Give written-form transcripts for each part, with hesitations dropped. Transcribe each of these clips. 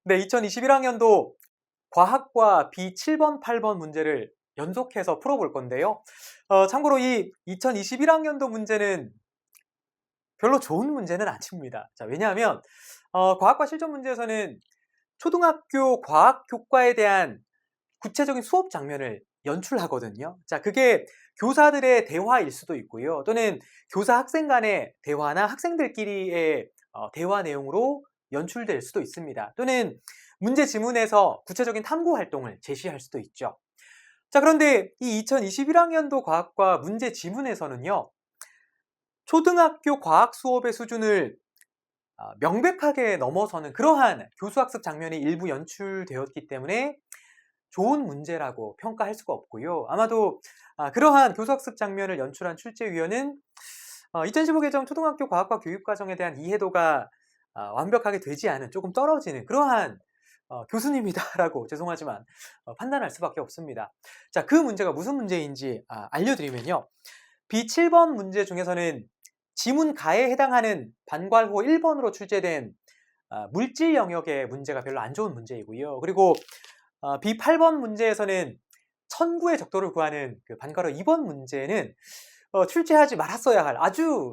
네, 2021학년도 과학과 B7번, 8번 문제를 연속해서 풀어볼 건데요. 참고로 이 2021학년도 문제는 별로 좋은 문제는 아닙니다. 자, 왜냐하면 과학과 실전 문제에서는 초등학교 과학 교과에 대한 구체적인 수업 장면을 연출하거든요. 자, 그게 교사들의 대화일 수도 있고요. 또는 교사 학생 간의 대화나 학생들끼리의 대화 내용으로 연출될 수도 있습니다. 또는 문제 지문에서 구체적인 탐구 활동을 제시할 수도 있죠. 자, 그런데 이 2021학년도 과학과 문제 지문에서는요, 초등학교 과학 수업의 수준을 명백하게 넘어서는 그러한 교수학습 장면이 일부 연출되었기 때문에 좋은 문제라고 평가할 수가 없고요. 아마도 그러한 교수학습 장면을 연출한 출제위원은 2015 개정 초등학교 과학과 교육과정에 대한 이해도가 완벽하게 되지 않은 조금 떨어지는 그러한 교수님이다라고 죄송하지만 판단할 수밖에 없습니다. 자, 그 문제가 무슨 문제인지 알려드리면요. B7번 문제 중에서는 지문가에 해당하는 반괄호 1번으로 출제된 물질 영역의 문제가 별로 안 좋은 문제이고요. 그리고 B8번 문제에서는 천구의 적도를 구하는 그 반괄호 2번 문제는 출제하지 말았어야 할 아주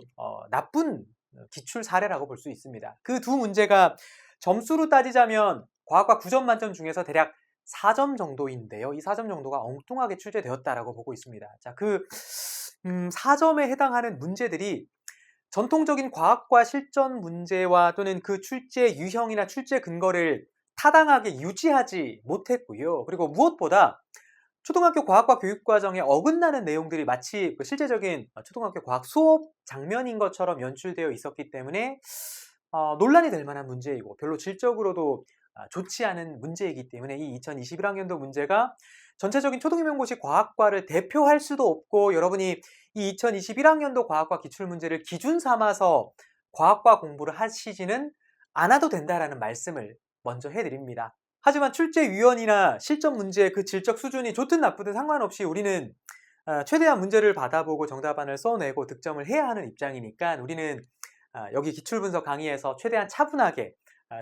나쁜 기출 사례라고 볼 수 있습니다. 그 두 문제가 점수로 따지자면 과학과 9점 만점 중에서 대략 4점 정도인데요. 이 4점 정도가 엉뚱하게 출제되었다라고 보고 있습니다. 자, 그 4점에 해당하는 문제들이 전통적인 과학과 실전 문제와 또는 그 출제 유형이나 출제 근거를 타당하게 유지하지 못했고요. 그리고 무엇보다 초등학교 과학과 교육과정에 어긋나는 내용들이 마치 그 실제적인 초등학교 과학 수업 장면인 것처럼 연출되어 있었기 때문에 논란이 될 만한 문제이고 별로 질적으로도 좋지 않은 문제이기 때문에 이 2021학년도 문제가 전체적인 초등임용고시 과학과를 대표할 수도 없고 여러분이 이 2021학년도 과학과 기출문제를 기준 삼아서 과학과 공부를 하시지는 않아도 된다라는 말씀을 먼저 해드립니다. 하지만 출제위원이나 실전 문제의 그 질적 수준이 좋든 나쁘든 상관없이 우리는 최대한 문제를 받아보고 정답안을 써내고 득점을 해야 하는 입장이니까 우리는 여기 기출분석 강의에서 최대한 차분하게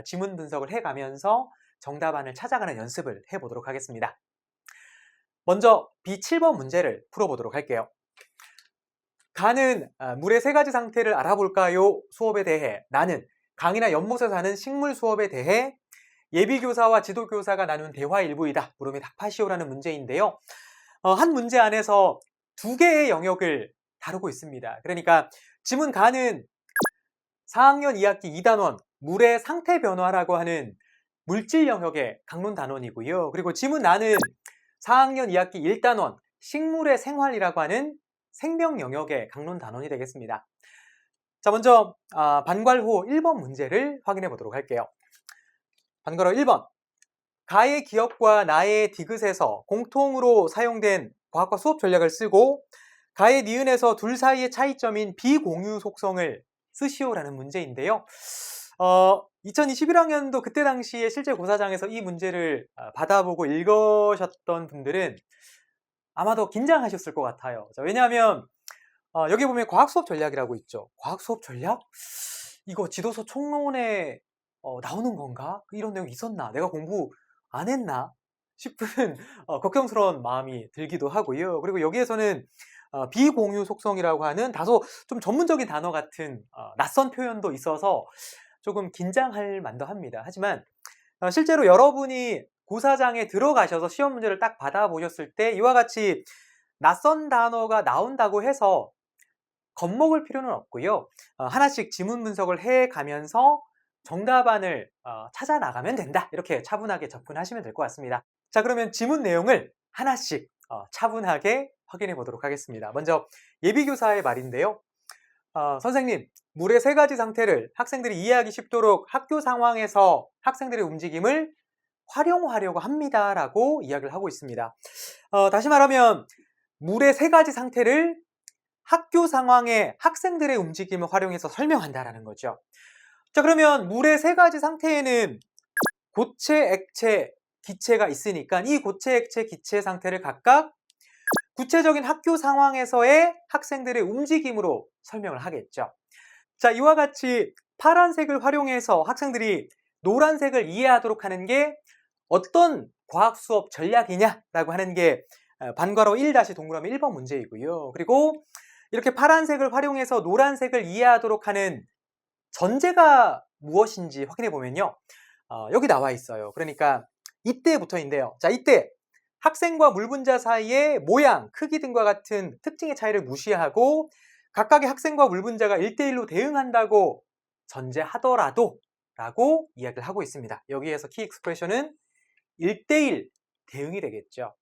지문 분석을 해가면서 정답안을 찾아가는 연습을 해보도록 하겠습니다. 먼저 B7번 문제를 풀어보도록 할게요. 가는 물의 세 가지 상태를 알아볼까요? 수업에 대해 나는 강이나 연못에 사는 식물 수업에 대해 예비교사와 지도교사가 나눈 대화 일부이다. 물음에 답하시오라는 문제인데요. 한 문제 안에서 두 개의 영역을 다루고 있습니다. 그러니까 지문 가는 4학년 2학기 2단원 물의 상태 변화라고 하는 물질 영역의 강론 단원이고요. 그리고 지문 나는 4학년 2학기 1단원 식물의 생활이라고 하는 생명 영역의 강론 단원이 되겠습니다. 자, 먼저 반괄호 1번 문제를 확인해 보도록 할게요. 반괄호 1번. 가의 기억과 나의 디귿에서 공통으로 사용된 과학과 수업 전략을 쓰고 가의 니은에서 둘 사이의 차이점인 비공유 속성을 쓰시오라는 문제인데요. 2021학년도 그때 당시에 실제 고사장에서 이 문제를 받아보고 읽으셨던 분들은 아마도 긴장하셨을 것 같아요. 자, 왜냐하면 여기 보면 과학 수업 전략이라고 있죠. 과학 수업 전략? 이거 지도서 총론에 나오는 건가? 이런 내용이 있었나? 내가 공부 안 했나? 싶은 걱정스러운 마음이 들기도 하고요. 그리고 여기에서는 비공유 속성이라고 하는 다소 좀 전문적인 단어 같은 낯선 표현도 있어서 조금 긴장할 만도 합니다. 하지만 실제로 여러분이 고사장에 들어가셔서 시험 문제를 딱 받아보셨을 때 이와 같이 낯선 단어가 나온다고 해서 겁먹을 필요는 없고요. 하나씩 지문 분석을 해가면서 정답안을 찾아 나가면 된다. 이렇게 차분하게 접근하시면 될 것 같습니다. 자, 그러면 지문 내용을 하나씩 차분하게 확인해 보도록 하겠습니다. 먼저 예비교사의 말인데요. 선생님, 물의 세 가지 상태를 학생들이 이해하기 쉽도록 학교 상황에서 학생들의 움직임을 활용하려고 합니다. 라고 이야기를 하고 있습니다. 다시 말하면 물의 세 가지 상태를 학교 상황에 학생들의 움직임을 활용해서 설명한다라는 거죠. 자, 그러면 물의 세 가지 상태에는 고체, 액체, 기체가 있으니까 이 고체, 액체, 기체 상태를 각각 구체적인 학교 상황에서의 학생들의 움직임으로 설명을 하겠죠. 자, 이와 같이 파란색을 활용해서 학생들이 노란색을 이해하도록 하는 게 어떤 과학 수업 전략이냐라고 하는 게 반괄호 1- 동그라미 1번 문제이고요. 그리고 이렇게 파란색을 활용해서 노란색을 이해하도록 하는 전제가 무엇인지 확인해 보면요. 여기 나와 있어요. 그러니까 이때부터인데요. 자, 이때 학생과 물분자 사이의 모양, 크기 등과 같은 특징의 차이를 무시하고 각각의 학생과 물분자가 1대1로 대응한다고 전제하더라도 라고 이야기를 하고 있습니다. 여기에서 키 익스프레션은 1대1 대응이 되겠죠.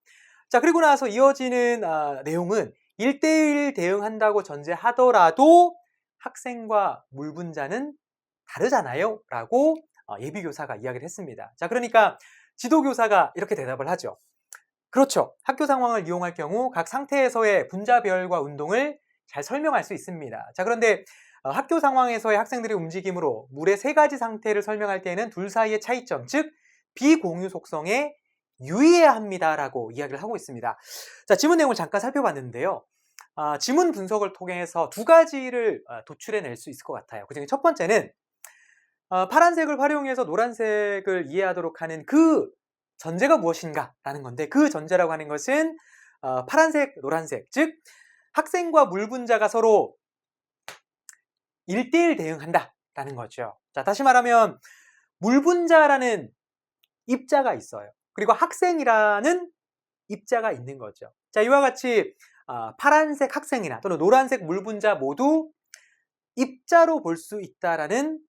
자, 그리고 나서 이어지는 내용은 1대1 대응한다고 전제하더라도 학생과 물분자는 다르잖아요 라고 예비교사가 이야기를 했습니다. 자, 그러니까 지도교사가 이렇게 대답을 하죠. 그렇죠. 학교 상황을 이용할 경우 각 상태에서의 분자별과 운동을 잘 설명할 수 있습니다. 자, 그런데 학교 상황에서의 학생들의 움직임으로 물의 세 가지 상태를 설명할 때에는 둘 사이의 차이점, 즉 비공유 속성에 유의해야 합니다라고 이야기를 하고 있습니다. 자, 지문 내용을 잠깐 살펴봤는데요. 지문 분석을 통해서 두 가지를 도출해낼 수 있을 것 같아요. 그중에 첫 번째는 파란색을 활용해서 노란색을 이해하도록 하는 그 전제가 무엇인가라는 건데, 그 전제라고 하는 것은 파란색, 노란색, 즉 학생과 물분자가 서로 1대1 대응한다라는 거죠. 자, 다시 말하면 물분자라는 입자가 있어요. 그리고 학생이라는 입자가 있는 거죠. 자, 이와 같이 파란색 학생이나 또는 노란색 물분자 모두 입자로 볼 수 있다라는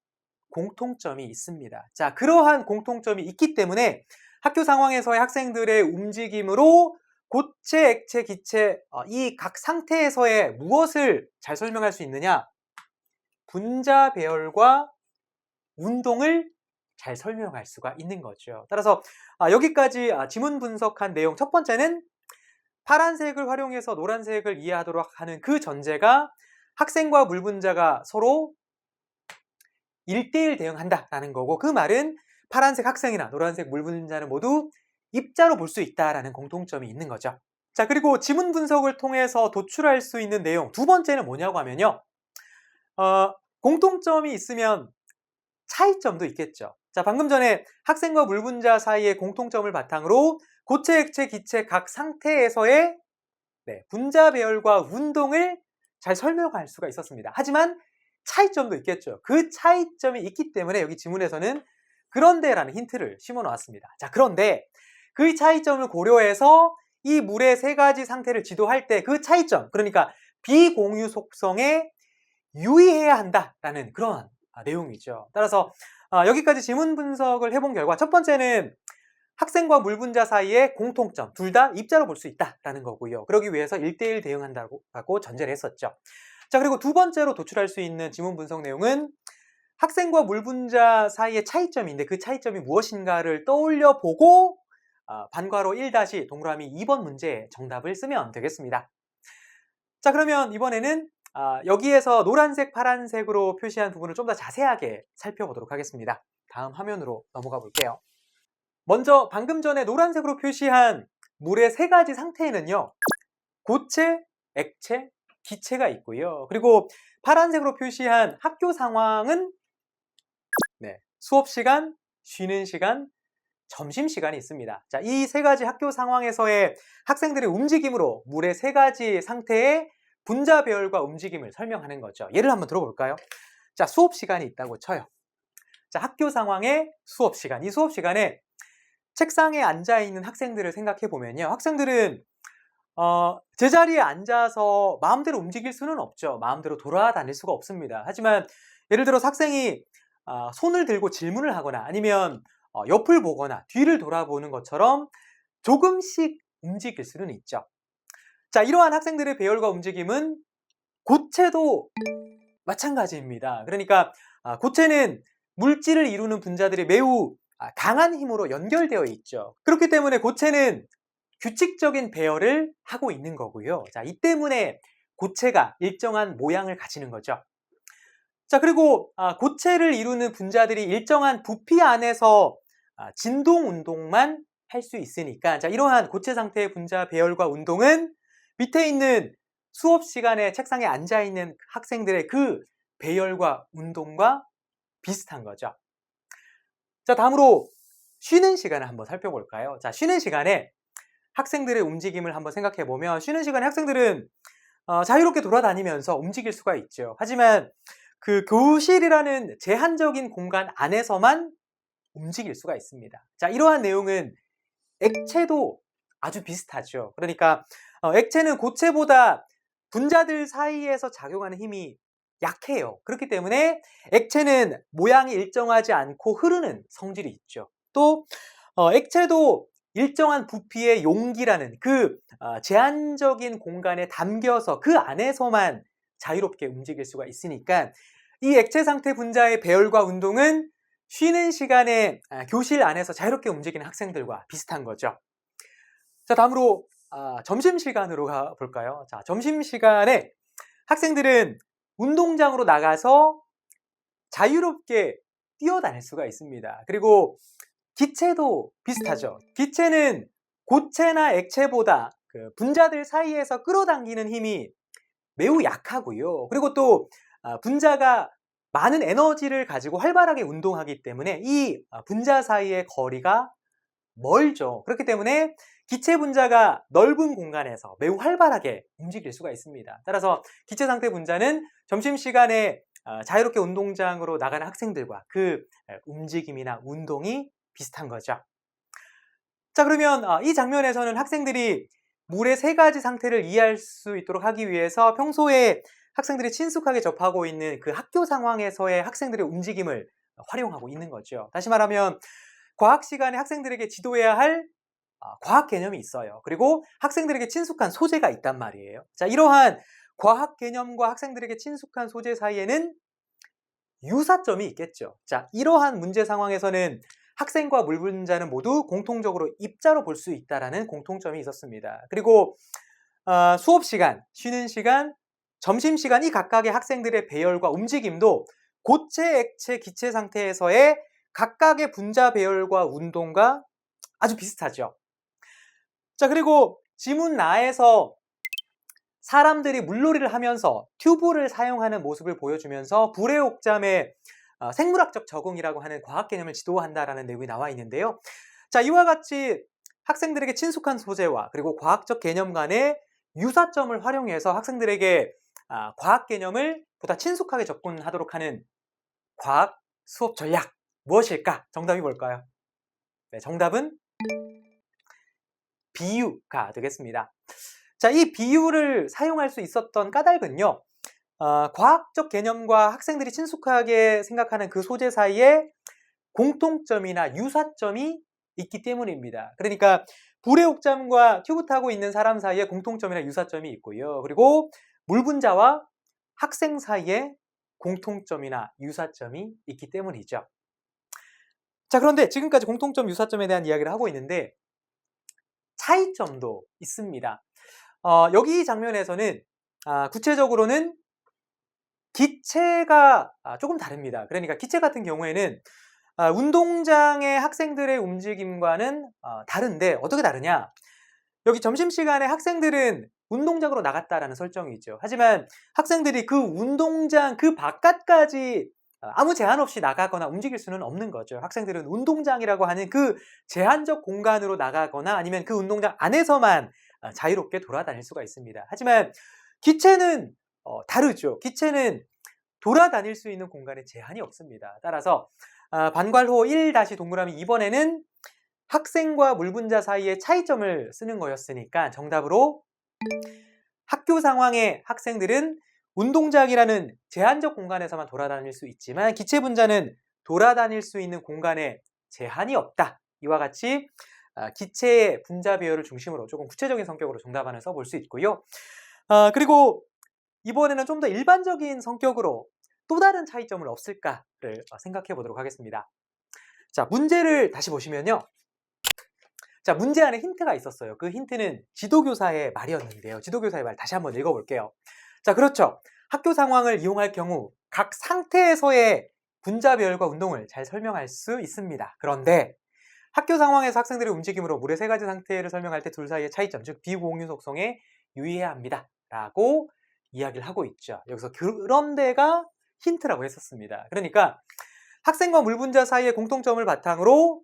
공통점이 있습니다. 자, 그러한 공통점이 있기 때문에 학교 상황에서의 학생들의 움직임으로 고체, 액체, 기체 이 각 상태에서의 무엇을 잘 설명할 수 있느냐? 분자 배열과 운동을 잘 설명할 수가 있는 거죠. 따라서 여기까지 지문 분석한 내용 첫 번째는 파란색을 활용해서 노란색을 이해하도록 하는 그 전제가 학생과 물분자가 서로 1대1 대응한다라는 거고, 그 말은 파란색 학생이나 노란색 물분자는 모두 입자로 볼 수 있다라는 공통점이 있는 거죠. 자, 그리고 지문 분석을 통해서 도출할 수 있는 내용 두 번째는 뭐냐고 하면요. 공통점이 있으면 차이점도 있겠죠. 자, 방금 전에 학생과 물분자 사이의 공통점을 바탕으로 고체, 액체, 기체 각 상태에서의 분자 배열과 운동을 잘 설명할 수가 있었습니다. 하지만 차이점도 있겠죠. 그 차이점이 있기 때문에 여기 지문에서는 그런데라는 힌트를 심어 놓았습니다. 자, 그런데 그 차이점을 고려해서 이 물의 세 가지 상태를 지도할 때 그 차이점, 그러니까 비공유 속성에 유의해야 한다라는 그런 내용이죠. 따라서 여기까지 지문 분석을 해본 결과 첫 번째는 학생과 물분자 사이의 공통점, 둘 다 입자로 볼 수 있다라는 거고요. 그러기 위해서 1대1 대응한다고 전제를 했었죠. 자, 그리고 두 번째로 도출할 수 있는 지문 분석 내용은 학생과 물분자 사이의 차이점인데 그 차이점이 무엇인가를 떠올려 보고 반괄호 1- 동그라미 2번 문제의 정답을 쓰면 되겠습니다. 자, 그러면 이번에는 여기에서 노란색, 파란색으로 표시한 부분을 좀 더 자세하게 살펴보도록 하겠습니다. 다음 화면으로 넘어가 볼게요. 먼저 방금 전에 노란색으로 표시한 물의 세 가지 상태에는요, 고체, 액체, 기체가 있고요. 그리고 파란색으로 표시한 학교 상황은 수업 시간, 쉬는 시간, 점심 시간이 있습니다. 자, 이 세 가지 학교 상황에서의 학생들의 움직임으로 물의 세 가지 상태의 분자 배열과 움직임을 설명하는 거죠. 예를 한번 들어볼까요? 자, 수업 시간이 있다고 쳐요. 자, 학교 상황의 수업 시간. 이 수업 시간에 책상에 앉아 있는 학생들을 생각해 보면요. 학생들은 제자리에 앉아서 마음대로 움직일 수는 없죠. 마음대로 돌아다닐 수가 없습니다. 하지만 예를 들어서 학생이 손을 들고 질문을 하거나 아니면 옆을 보거나 뒤를 돌아보는 것처럼 조금씩 움직일 수는 있죠. 자, 이러한 학생들의 배열과 움직임은 고체도 마찬가지입니다. 그러니까 고체는 물질을 이루는 분자들이 매우 강한 힘으로 연결되어 있죠. 그렇기 때문에 고체는 규칙적인 배열을 하고 있는 거고요. 자, 이 때문에 고체가 일정한 모양을 가지는 거죠. 자, 그리고 고체를 이루는 분자들이 일정한 부피 안에서 진동 운동만 할 수 있으니까, 자, 이러한 고체 상태의 분자 배열과 운동은 밑에 있는 수업 시간에 책상에 앉아 있는 학생들의 그 배열과 운동과 비슷한 거죠. 자, 다음으로 쉬는 시간을 한번 살펴볼까요? 자, 쉬는 시간에 학생들의 움직임을 한번 생각해 보면 쉬는 시간에 학생들은 자유롭게 돌아다니면서 움직일 수가 있죠. 하지만 그 교실이라는 제한적인 공간 안에서만 움직일 수가 있습니다. 자, 이러한 내용은 액체도 아주 비슷하죠. 그러니까 액체는 고체보다 분자들 사이에서 작용하는 힘이 약해요. 그렇기 때문에 액체는 모양이 일정하지 않고 흐르는 성질이 있죠. 또 액체도 일정한 부피의 용기라는 그 제한적인 공간에 담겨서 그 안에서만 자유롭게 움직일 수가 있으니까 이 액체 상태 분자의 배열과 운동은 쉬는 시간에 교실 안에서 자유롭게 움직이는 학생들과 비슷한 거죠. 자, 다음으로 점심시간으로 가볼까요? 자, 점심시간에 학생들은 운동장으로 나가서 자유롭게 뛰어다닐 수가 있습니다. 그리고 기체도 비슷하죠. 기체는 고체나 액체보다 그 분자들 사이에서 끌어당기는 힘이 매우 약하고요. 그리고 또 분자가 많은 에너지를 가지고 활발하게 운동하기 때문에 이 분자 사이의 거리가 멀죠. 그렇기 때문에 기체 분자가 넓은 공간에서 매우 활발하게 움직일 수가 있습니다. 따라서 기체 상태 분자는 점심시간에 자유롭게 운동장으로 나가는 학생들과 그 움직임이나 운동이 비슷한 거죠. 자, 그러면 이 장면에서는 학생들이 물의 세 가지 상태를 이해할 수 있도록 하기 위해서 평소에 학생들이 친숙하게 접하고 있는 그 학교 상황에서의 학생들의 움직임을 활용하고 있는 거죠. 다시 말하면 과학 시간에 학생들에게 지도해야 할 과학 개념이 있어요. 그리고 학생들에게 친숙한 소재가 있단 말이에요. 자, 이러한 과학 개념과 학생들에게 친숙한 소재 사이에는 유사점이 있겠죠. 자, 이러한 문제 상황에서는 학생과 물분자는 모두 공통적으로 입자로 볼 수 있다는 공통점이 있었습니다. 그리고 수업 시간, 쉬는 시간, 점심 시간 이 각각의 학생들의 배열과 움직임도 고체, 액체, 기체 상태에서의 각각의 분자 배열과 운동과 아주 비슷하죠. 자, 그리고 지문 나에서 사람들이 물놀이를 하면서 튜브를 사용하는 모습을 보여주면서 불의 옥잠의 생물학적 적응이라고 하는 과학 개념을 지도한다라는 내용이 나와 있는데요. 자, 이와 같이 학생들에게 친숙한 소재와 그리고 과학적 개념 간의 유사점을 활용해서 학생들에게 과학 개념을 보다 친숙하게 접근하도록 하는 과학 수업 전략 무엇일까? 정답이 뭘까요? 네, 정답은 비유가 되겠습니다. 자, 이 비유를 사용할 수 있었던 까닭은요. 과학적 개념과 학생들이 친숙하게 생각하는 그 소재 사이에 공통점이나 유사점이 있기 때문입니다. 그러니까 불의 옥잠과 튜브 타고 있는 사람 사이에 공통점이나 유사점이 있고요. 그리고 물분자와 학생 사이에 공통점이나 유사점이 있기 때문이죠. 자, 그런데 지금까지 공통점, 유사점에 대한 이야기를 하고 있는데 차이점도 있습니다. 여기 장면에서는 구체적으로는 기체가 조금 다릅니다. 그러니까 기체 같은 경우에는 운동장의 학생들의 움직임과는 다른데 어떻게 다르냐? 여기 점심시간에 학생들은 운동장으로 나갔다라는 설정이 있죠. 하지만 학생들이 그 운동장 그 바깥까지 아무 제한 없이 나가거나 움직일 수는 없는 거죠. 학생들은 운동장이라고 하는 그 제한적 공간으로 나가거나 아니면 그 운동장 안에서만 자유롭게 돌아다닐 수가 있습니다. 하지만 기체는 다르죠. 기체는 돌아다닐 수 있는 공간에 제한이 없습니다. 따라서 반괄호 1-동그라미 2번에는 학생과 물분자 사이의 차이점을 쓰는 거였으니까 정답으로 학교 상황의 학생들은 운동장이라는 제한적 공간에서만 돌아다닐 수 있지만 기체 분자는 돌아다닐 수 있는 공간에 제한이 없다. 이와 같이 기체의 분자 배열을 중심으로 조금 구체적인 성격으로 정답안을 써볼 수 있고요. 그리고 이번에는 좀 더 일반적인 성격으로 또 다른 차이점은 없을까를 생각해 보도록 하겠습니다. 자, 문제를 다시 보시면요. 자, 문제 안에 힌트가 있었어요. 그 힌트는 지도교사의 말이었는데요. 지도교사의 말 다시 한번 읽어볼게요. 자, 그렇죠. 학교 상황을 이용할 경우 각 상태에서의 분자 배열과 운동을 잘 설명할 수 있습니다. 그런데 학교 상황에서 학생들의 움직임으로 물의 세 가지 상태를 설명할 때 둘 사이의 차이점, 즉 비공유 속성에 유의해야 합니다. 라고 이야기를 하고 있죠. 여기서 그런 데가 힌트라고 했었습니다. 그러니까 학생과 물분자 사이의 공통점을 바탕으로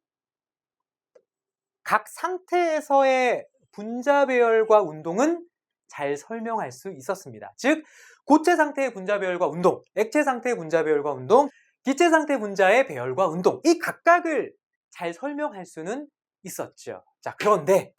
각 상태에서의 분자 배열과 운동은 잘 설명할 수 있었습니다. 즉, 고체 상태의 분자 배열과 운동, 액체 상태의 분자 배열과 운동, 기체 상태 분자의 배열과 운동, 이 각각을 잘 설명할 수는 있었죠. 자, 그런데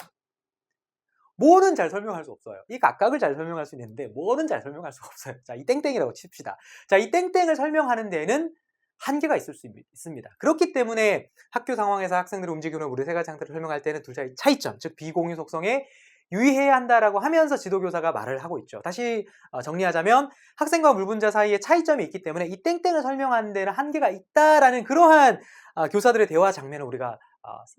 뭐는 잘 설명할 수 없어요. 이 각각을 잘 설명할 수 있는데 뭐는 잘 설명할 수가 없어요. 자, 이 땡땡이라고 칩시다. 자, 이 땡땡을 설명하는 데에는 한계가 있을 수 있습니다. 그렇기 때문에 학교 상황에서 학생들의 움직임으로 물의 세 가지 상태를 설명할 때는 둘 사이 차이점, 즉 비공유 속성에 유의해야 한다라고 하면서 지도교사가 말을 하고 있죠. 다시 정리하자면 학생과 물분자 사이에 차이점이 있기 때문에 이 땡땡을 설명하는 데는 한계가 있다라는 그러한 교사들의 대화 장면을 우리가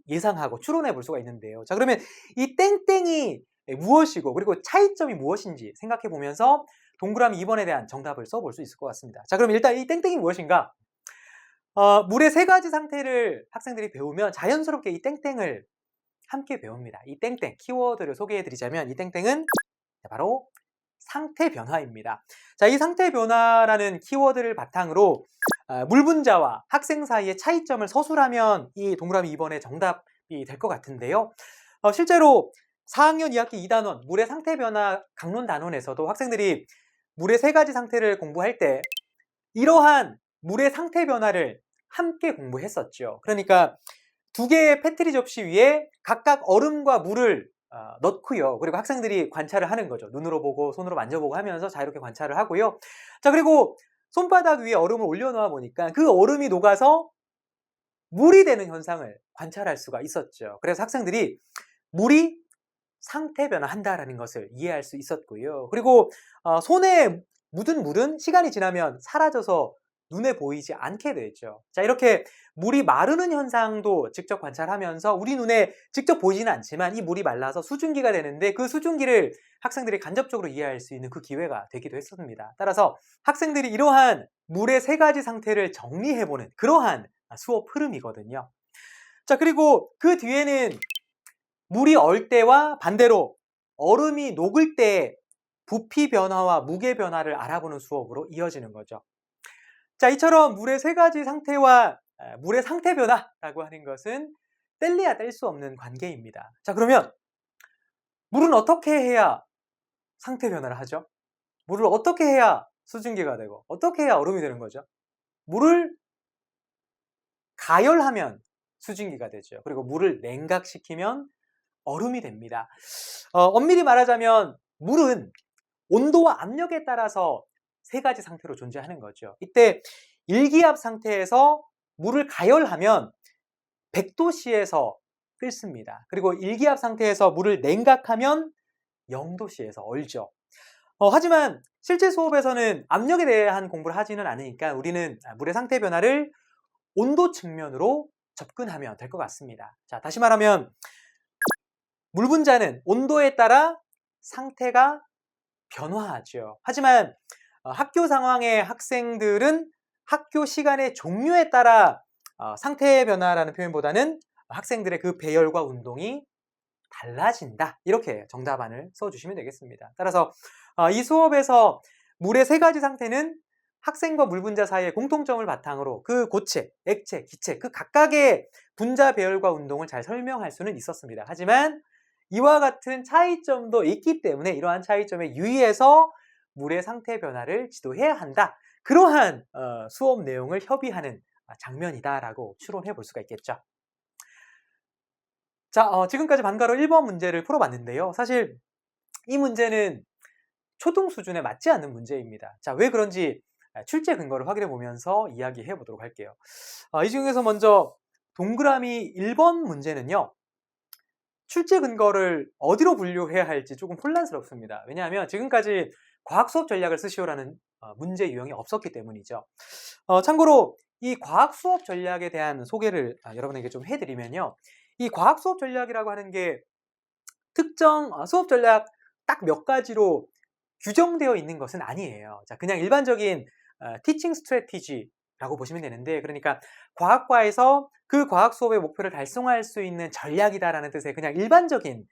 예상하고 추론해 볼 수가 있는데요. 자, 그러면 이 땡땡이 무엇이고 그리고 차이점이 무엇인지 생각해 보면서 동그라미 2번에 대한 정답을 써볼 수 있을 것 같습니다. 자, 그럼 일단 이 땡땡이 무엇인가? 물의 세 가지 상태를 학생들이 배우면 자연스럽게 이 땡땡을 함께 배웁니다. 이 땡땡, 키워드를 소개해 드리자면 이 땡땡은 바로 상태 변화입니다. 자, 이 상태 변화라는 키워드를 바탕으로 물 분자와 학생 사이의 차이점을 서술하면 이 동그라미 2번의 정답이 될 것 같은데요. 실제로 4학년 2학기 2단원 물의 상태 변화 강론 단원에서도 학생들이 물의 세 가지 상태를 공부할 때 이러한 물의 상태 변화를 함께 공부했었죠. 그러니까 두 개의 페트리 접시 위에 각각 얼음과 물을 넣고요. 그리고 학생들이 관찰을 하는 거죠. 눈으로 보고 손으로 만져보고 하면서 자유롭게 관찰을 하고요. 자, 그리고 손바닥 위에 얼음을 올려놓아 보니까 그 얼음이 녹아서 물이 되는 현상을 관찰할 수가 있었죠. 그래서 학생들이 물이 상태 변화한다라는 것을 이해할 수 있었고요. 그리고 손에 묻은 물은 시간이 지나면 사라져서 눈에 보이지 않게 되죠. 자, 이렇게 물이 마르는 현상도 직접 관찰하면서 우리 눈에 직접 보이지는 않지만 이 물이 말라서 수증기가 되는데 그 수증기를 학생들이 간접적으로 이해할 수 있는 그 기회가 되기도 했었습니다. 따라서 학생들이 이러한 물의 세 가지 상태를 정리해보는 그러한 수업 흐름이거든요. 자, 그리고 그 뒤에는 물이 얼 때와 반대로 얼음이 녹을 때 부피 변화와 무게 변화를 알아보는 수업으로 이어지는 거죠. 자, 이처럼 물의 세 가지 상태와 물의 상태 변화라고 하는 것은 뗄래야 뗄 수 없는 관계입니다. 자, 그러면 물은 어떻게 해야 상태 변화를 하죠? 물을 어떻게 해야 수증기가 되고 어떻게 해야 얼음이 되는 거죠? 물을 가열하면 수증기가 되죠. 그리고 물을 냉각시키면 얼음이 됩니다. 엄밀히 말하자면 물은 온도와 압력에 따라서 세 가지 상태로 존재하는 거죠. 이때 일기압 상태에서 물을 가열하면 100도씨에서 끓습니다. 그리고 일기압 상태에서 물을 냉각하면 0도씨에서 얼죠. 하지만 실제 수업에서는 압력에 대한 공부를 하지는 않으니까 우리는 물의 상태 변화를 온도 측면으로 접근하면 될 것 같습니다. 자, 다시 말하면 물 분자는 온도에 따라 상태가 변화하죠. 하지만 학교 상황의 학생들은 학교 시간의 종류에 따라 상태 변화라는 표현보다는 학생들의 그 배열과 운동이 달라진다. 이렇게 정답안을 써주시면 되겠습니다. 따라서 이 수업에서 물의 세 가지 상태는 학생과 물 분자 사이의 공통점을 바탕으로 그 고체, 액체, 기체 그 각각의 분자 배열과 운동을 잘 설명할 수는 있었습니다. 하지만 이와 같은 차이점도 있기 때문에 이러한 차이점에 유의해서 물의 상태 변화를 지도해야 한다. 그러한 수업 내용을 협의하는 장면이다라고 추론해 볼 수가 있겠죠. 자, 지금까지 반가로 1번 문제를 풀어봤는데요. 사실 이 문제는 초등 수준에 맞지 않는 문제입니다. 자, 왜 그런지 출제 근거를 확인해 보면서 이야기해 보도록 할게요. 이 중에서 먼저 동그라미 1번 문제는요. 출제 근거를 어디로 분류해야 할지 조금 혼란스럽습니다. 왜냐하면 지금까지 과학 수업 전략을 쓰시오라는 문제 유형이 없었기 때문이죠. 참고로 이 과학 수업 전략에 대한 소개를 여러분에게 좀 해드리면요. 이 과학 수업 전략이라고 하는 게 특정 수업 전략 딱 몇 가지로 규정되어 있는 것은 아니에요. 자, 그냥 일반적인 티칭 스트래티지라고 보시면 되는데, 그러니까 과학과에서 그 과학 수업의 목표를 달성할 수 있는 전략이다라는 뜻의 그냥 일반적인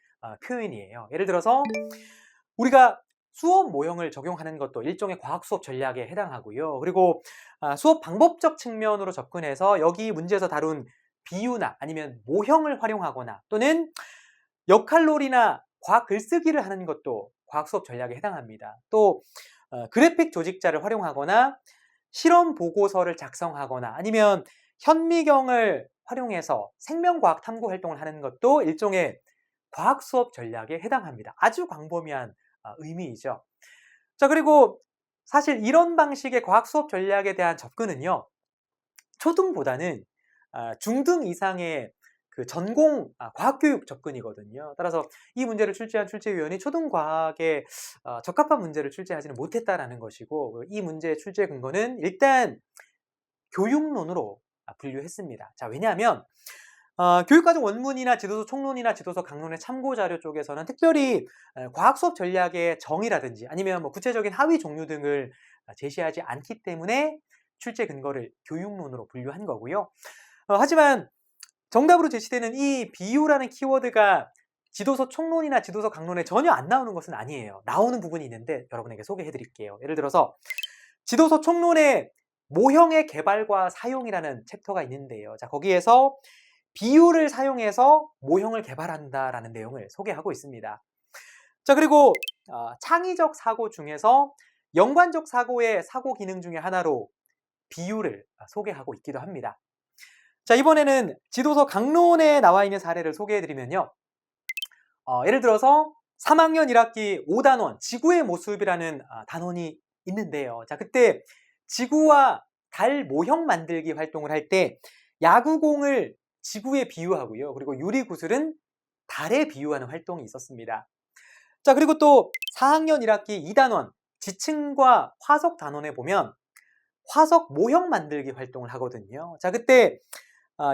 표현이에요. 예를 들어서 우리가 수업 모형을 적용하는 것도 일종의 과학 수업 전략에 해당하고요. 그리고 수업 방법적 측면으로 접근해서 여기 문제에서 다룬 비유나 아니면 모형을 활용하거나 또는 역할놀이나 과학 글쓰기를 하는 것도 과학 수업 전략에 해당합니다. 또 그래픽 조직자를 활용하거나 실험 보고서를 작성하거나 아니면 현미경을 활용해서 생명과학 탐구 활동을 하는 것도 일종의 과학 수업 전략에 해당합니다. 아주 광범위한 의미이죠. 자, 그리고 사실 이런 방식의 과학 수업 전략에 대한 접근은요, 초등보다는 중등 이상의 그 전공 과학교육 접근이거든요. 따라서 이 문제를 출제한 출제위원이 초등과학에 적합한 문제를 출제하지는 못했다라는 것이고, 이 문제의 출제 근거는 일단 교육론으로 분류했습니다. 자, 왜냐하면 교육과정 원문이나 지도서 총론이나 지도서 강론의 참고자료 쪽에서는 특별히 과학 수업 전략의 정의라든지 아니면 뭐 구체적인 하위 종류 등을 제시하지 않기 때문에 출제 근거를 교육론으로 분류한 거고요. 하지만 정답으로 제시되는 이 비유라는 키워드가 지도서 총론이나 지도서 강론에 전혀 안 나오는 것은 아니에요. 나오는 부분이 있는데 여러분에게 소개해 드릴게요. 예를 들어서 지도서 총론에 모형의 개발과 사용이라는 챕터가 있는데요. 자, 거기에서 비유를 사용해서 모형을 개발한다라는 내용을 소개하고 있습니다. 자, 그리고 창의적 사고 중에서 연관적 사고의 사고 기능 중에 하나로 비유를 소개하고 있기도 합니다. 자, 이번에는 지도서 강론에 나와 있는 사례를 소개해드리면요. 예를 들어서 3학년 1학기 5단원 지구의 모습이라는 단원이 있는데요. 자, 그때 지구와 달 모형 만들기 활동을 할 때 야구공을 지구에 비유하고요. 그리고 유리구슬은 달에 비유하는 활동이 있었습니다. 자, 그리고 또 4학년 1학기 2단원 지층과 화석 단원에 보면 화석 모형 만들기 활동을 하거든요. 자, 그때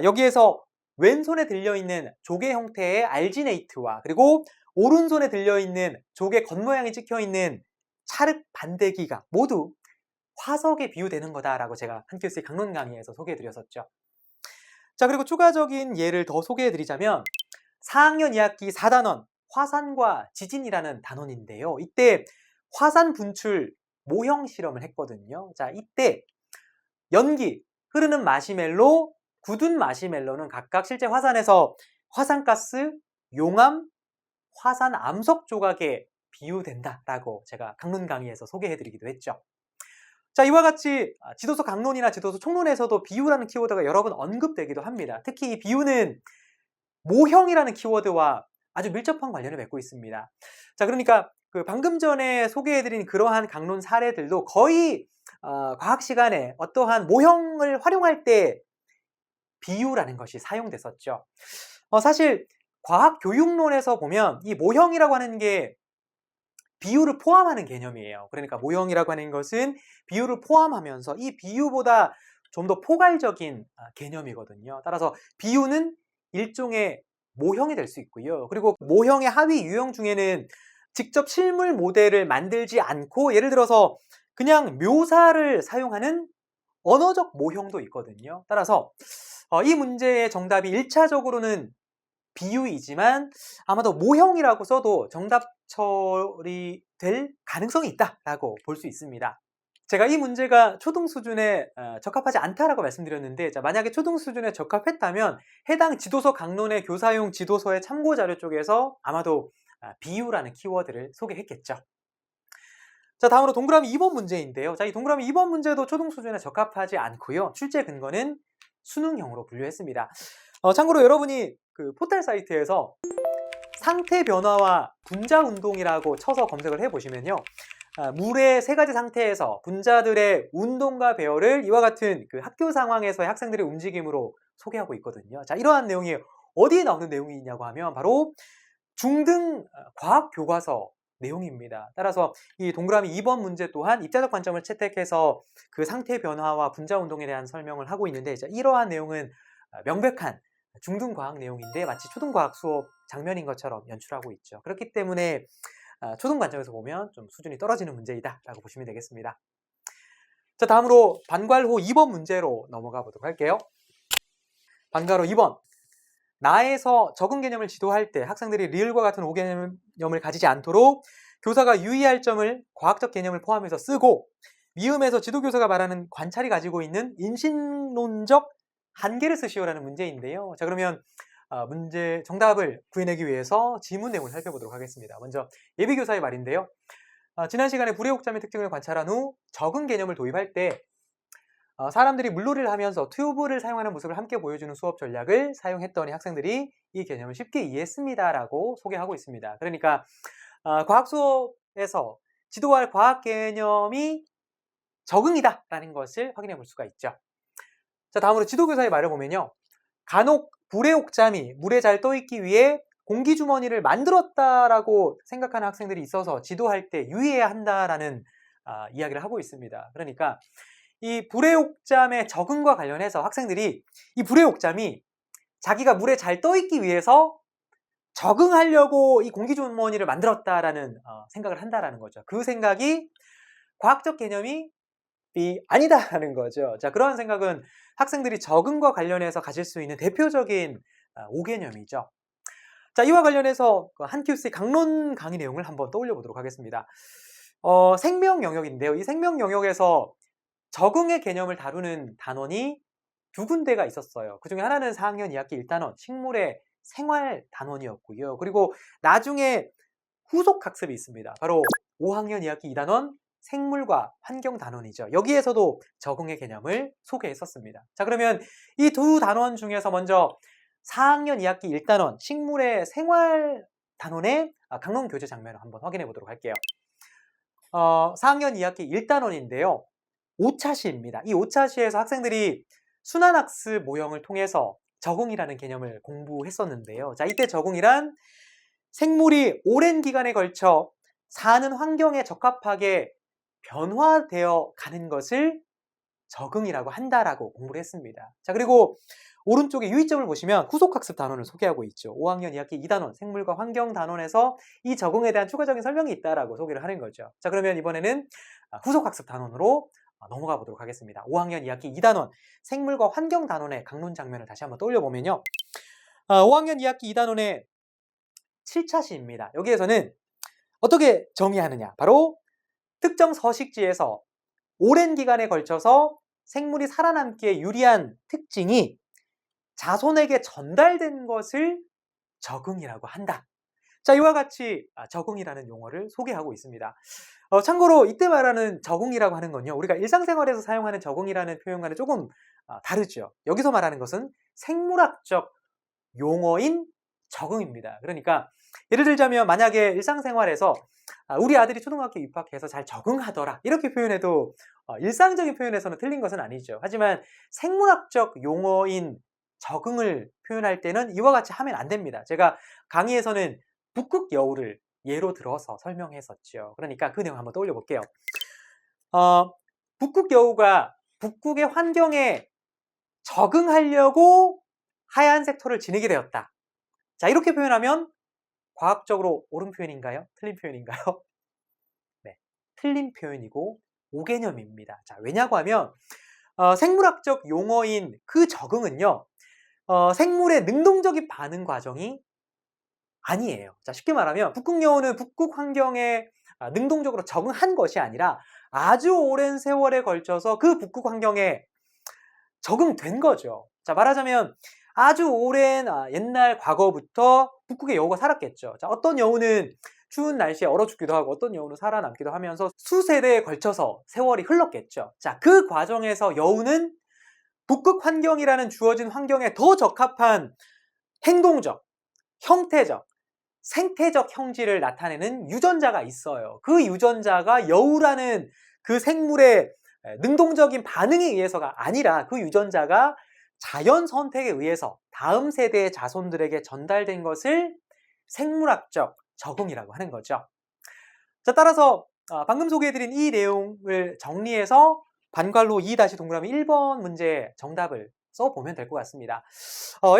여기에서 왼손에 들려있는 조개 형태의 알지네이트와 그리고 오른손에 들려있는 조개 겉모양이 찍혀있는 찰흙 반대기가 모두 화석에 비유되는 거다라고 제가 한큐스의 강론 강의에서 소개해드렸었죠. 자, 그리고 추가적인 예를 더 소개해드리자면 4학년 2학기 4단원 화산과 지진이라는 단원인데요. 이때 화산 분출 모형 실험을 했거든요. 자, 이때 연기, 흐르는 마시멜로, 굳은 마시멜로는 각각 실제 화산에서 화산가스, 용암, 화산 암석 조각에 비유된다라고 제가 강론 강의에서 소개해드리기도 했죠. 자, 이와 같이 지도서 강론이나 지도서 총론에서도 비유라는 키워드가 여러 번 언급되기도 합니다. 특히 이 비유는 모형이라는 키워드와 아주 밀접한 관련을 맺고 있습니다. 자, 그러니까 방금 전에 소개해드린 그러한 강론 사례들도 거의 과학 시간에 어떠한 모형을 활용할 때 비유라는 것이 사용됐었죠. 사실 과학 교육론에서 보면 이 모형이라고 하는 게 비유를 포함하는 개념이에요. 그러니까 모형이라고 하는 것은 비유를 포함하면서 이 비유보다 좀 더 포괄적인 개념이거든요. 따라서 비유는 일종의 모형이 될 수 있고요. 그리고 모형의 하위 유형 중에는 직접 실물 모델을 만들지 않고 예를 들어서 그냥 묘사를 사용하는 언어적 모형도 있거든요. 따라서 이 문제의 정답이 1차적으로는 비유이지만 아마도 모형이라고 써도 정답 처리될 가능성이 있다라고 볼 수 있습니다. 제가 이 문제가 초등 수준에 적합하지 않다라고 말씀드렸는데, 자, 만약에 초등 수준에 적합했다면 해당 지도서 강론의 교사용 지도서의 참고자료 쪽에서 아마도 비유라는 키워드를 소개했겠죠. 자, 다음으로 동그라미 2번 문제인데요. 자, 이 동그라미 2번 문제도 초등 수준에 적합하지 않고요. 출제 근거는 수능형으로 분류했습니다. 참고로 여러분이 그 포털 사이트에서 상태 변화와 분자 운동이라고 쳐서 검색을 해보시면요. 물의 세 가지 상태에서 분자들의 운동과 배열을 이와 같은 그 학교 상황에서의 학생들의 움직임으로 소개하고 있거든요. 자, 이러한 내용이 어디에 나오는 내용이냐고 하면 바로 중등 과학 교과서 내용입니다. 따라서 이 동그라미 2번 문제 또한 입자적 관점을 채택해서 그 상태 변화와 분자 운동에 대한 설명을 하고 있는데, 이러한 내용은 명백한 중등 과학 내용인데 마치 초등 과학 수업 장면인 것처럼 연출하고 있죠. 그렇기 때문에 초등 관점에서 보면 좀 수준이 떨어지는 문제이다 라고 보시면 되겠습니다. 자, 다음으로 반괄호 2번 문제로 넘어가 보도록 할게요. 반괄호 2번. 나에서 적응 개념을 지도할 때 학생들이 리을과 같은 오개념을 가지지 않도록 교사가 유의할 점을 과학적 개념을 포함해서 쓰고, 미음에서 지도교사가 말하는 관찰이 가지고 있는 인식론적 한계를 쓰시오라는 문제인데요. 자, 그러면 문제 정답을 구해내기 위해서 지문 내용을 살펴보도록 하겠습니다. 먼저 예비교사의 말인데요. 지난 시간에 불의옥잠의 특징을 관찰한 후 적응 개념을 도입할 때 사람들이 물놀이를 하면서 튜브를 사용하는 모습을 함께 보여주는 수업 전략을 사용했더니 학생들이 이 개념을 쉽게 이해했습니다라고 소개하고 있습니다. 그러니까 과학 수업에서 지도할 과학 개념이 적응이다라는 것을 확인해 볼 수가 있죠. 자, 다음으로 지도교사의 말을 보면요. 간혹 불의 옥잠이 물에 잘 떠있기 위해 공기주머니를 만들었다라고 생각하는 학생들이 있어서 지도할 때 유의해야 한다라는 이야기를 하고 있습니다. 그러니까 이 불의 옥잠의 적응과 관련해서 학생들이 이 불의 옥잠이 자기가 물에 잘 떠있기 위해서 적응하려고 이 공기주머니를 만들었다라는 생각을 한다라는 거죠. 그 생각이 과학적 개념이 아니다라는 거죠. 자, 그러한 생각은 학생들이 적응과 관련해서 가질 수 있는 대표적인 오개념이죠. 자, 이와 관련해서 한 큐스의 강론 강의 내용을 한번 떠올려 보도록 하겠습니다. 생명 영역인데요. 이 생명 영역에서 적응의 개념을 다루는 단원이 두 군데가 있었어요. 그 중에 하나는 4학년 2학기 1단원 식물의 생활 단원이었고요. 그리고 나중에 후속 학습이 있습니다. 바로 5학년 2학기 2단원 생물과 환경 단원이죠. 여기에서도 적응의 개념을 소개했었습니다. 자, 그러면 이 두 단원 중에서 먼저 4학년 2학기 1단원 식물의 생활 단원의 강론 교재 장면을 한번 확인해 보도록 할게요. 4학년 2학기 1단원인데요. 5차 시입니다. 이 5차 시에서 학생들이 순환학습 모형을 통해서 적응이라는 개념을 공부했었는데요. 자, 이때 적응이란 생물이 오랜 기간에 걸쳐 사는 환경에 적합하게 변화되어 가는 것을 적응이라고 한다라고 공부를 했습니다. 자, 그리고 오른쪽에 유의점을 보시면 후속학습 단원을 소개하고 있죠. 5학년 2학기 2단원 생물과 환경 단원에서 이 적응에 대한 추가적인 설명이 있다라고 소개를 하는 거죠. 자, 그러면 이번에는 후속학습 단원으로 넘어가 보도록 하겠습니다. 5학년 2학기 2단원 생물과 환경 단원의 강론 장면을 다시 한번 떠올려 보면요. 5학년 2학기 2단원의 7차 시입니다. 여기에서는 어떻게 정의하느냐? 바로 특정 서식지에서 오랜 기간에 걸쳐서 생물이 살아남기에 유리한 특징이 자손에게 전달된 것을 적응이라고 한다. 자, 이와 같이 적응이라는 용어를 소개하고 있습니다. 참고로 이때 말하는 적응이라고 하는 건요, 우리가 일상생활에서 사용하는 적응이라는 표현과는 조금 다르죠. 여기서 말하는 것은 생물학적 용어인 적응입니다. 그러니까 예를 들자면 만약에 일상생활에서 우리 아들이 초등학교 입학해서 잘 적응하더라 이렇게 표현해도 일상적인 표현에서는 틀린 것은 아니죠. 하지만 생물학적 용어인 적응을 표현할 때는 이와 같이 하면 안 됩니다. 제가 강의에서는 북극 여우를 예로 들어서 설명했었죠. 그러니까 그 내용 한번 떠올려 볼게요. 북극 여우가 북극의 환경에 적응하려고 하얀색 털을 지니게 되었다. 자, 이렇게 표현하면 과학적으로 옳은 표현인가요? 틀린 표현인가요? 네, 틀린 표현이고 오개념입니다. 자, 왜냐고 하면 생물학적 용어인 그 적응은요, 생물의 능동적인 반응 과정이 아니에요. 자, 쉽게 말하면 북극 여우는 북극 환경에 능동적으로 적응한 것이 아니라 아주 오랜 세월에 걸쳐서 그 북극 환경에 적응된 거죠. 자, 말하자면 아주 오랜 옛날 과거부터 북극의 여우가 살았겠죠. 자, 어떤 여우는 추운 날씨에 얼어 죽기도 하고 어떤 여우는 살아남기도 하면서 수세대에 걸쳐서 세월이 흘렀겠죠. 자, 그 과정에서 여우는 북극 환경이라는 주어진 환경에 더 적합한 행동적, 형태적, 생태적 형질을 나타내는 유전자가 있어요. 그 유전자가 여우라는 그 생물의 능동적인 반응에 의해서가 아니라 그 유전자가 자연 선택에 의해서 다음 세대의 자손들에게 전달된 것을 생물학적 적응이라고 하는 거죠. 자, 따라서 방금 소개해드린 이 내용을 정리해서 반괄로 2-동그라미 1번 문제 정답을 써보면 될 것 같습니다.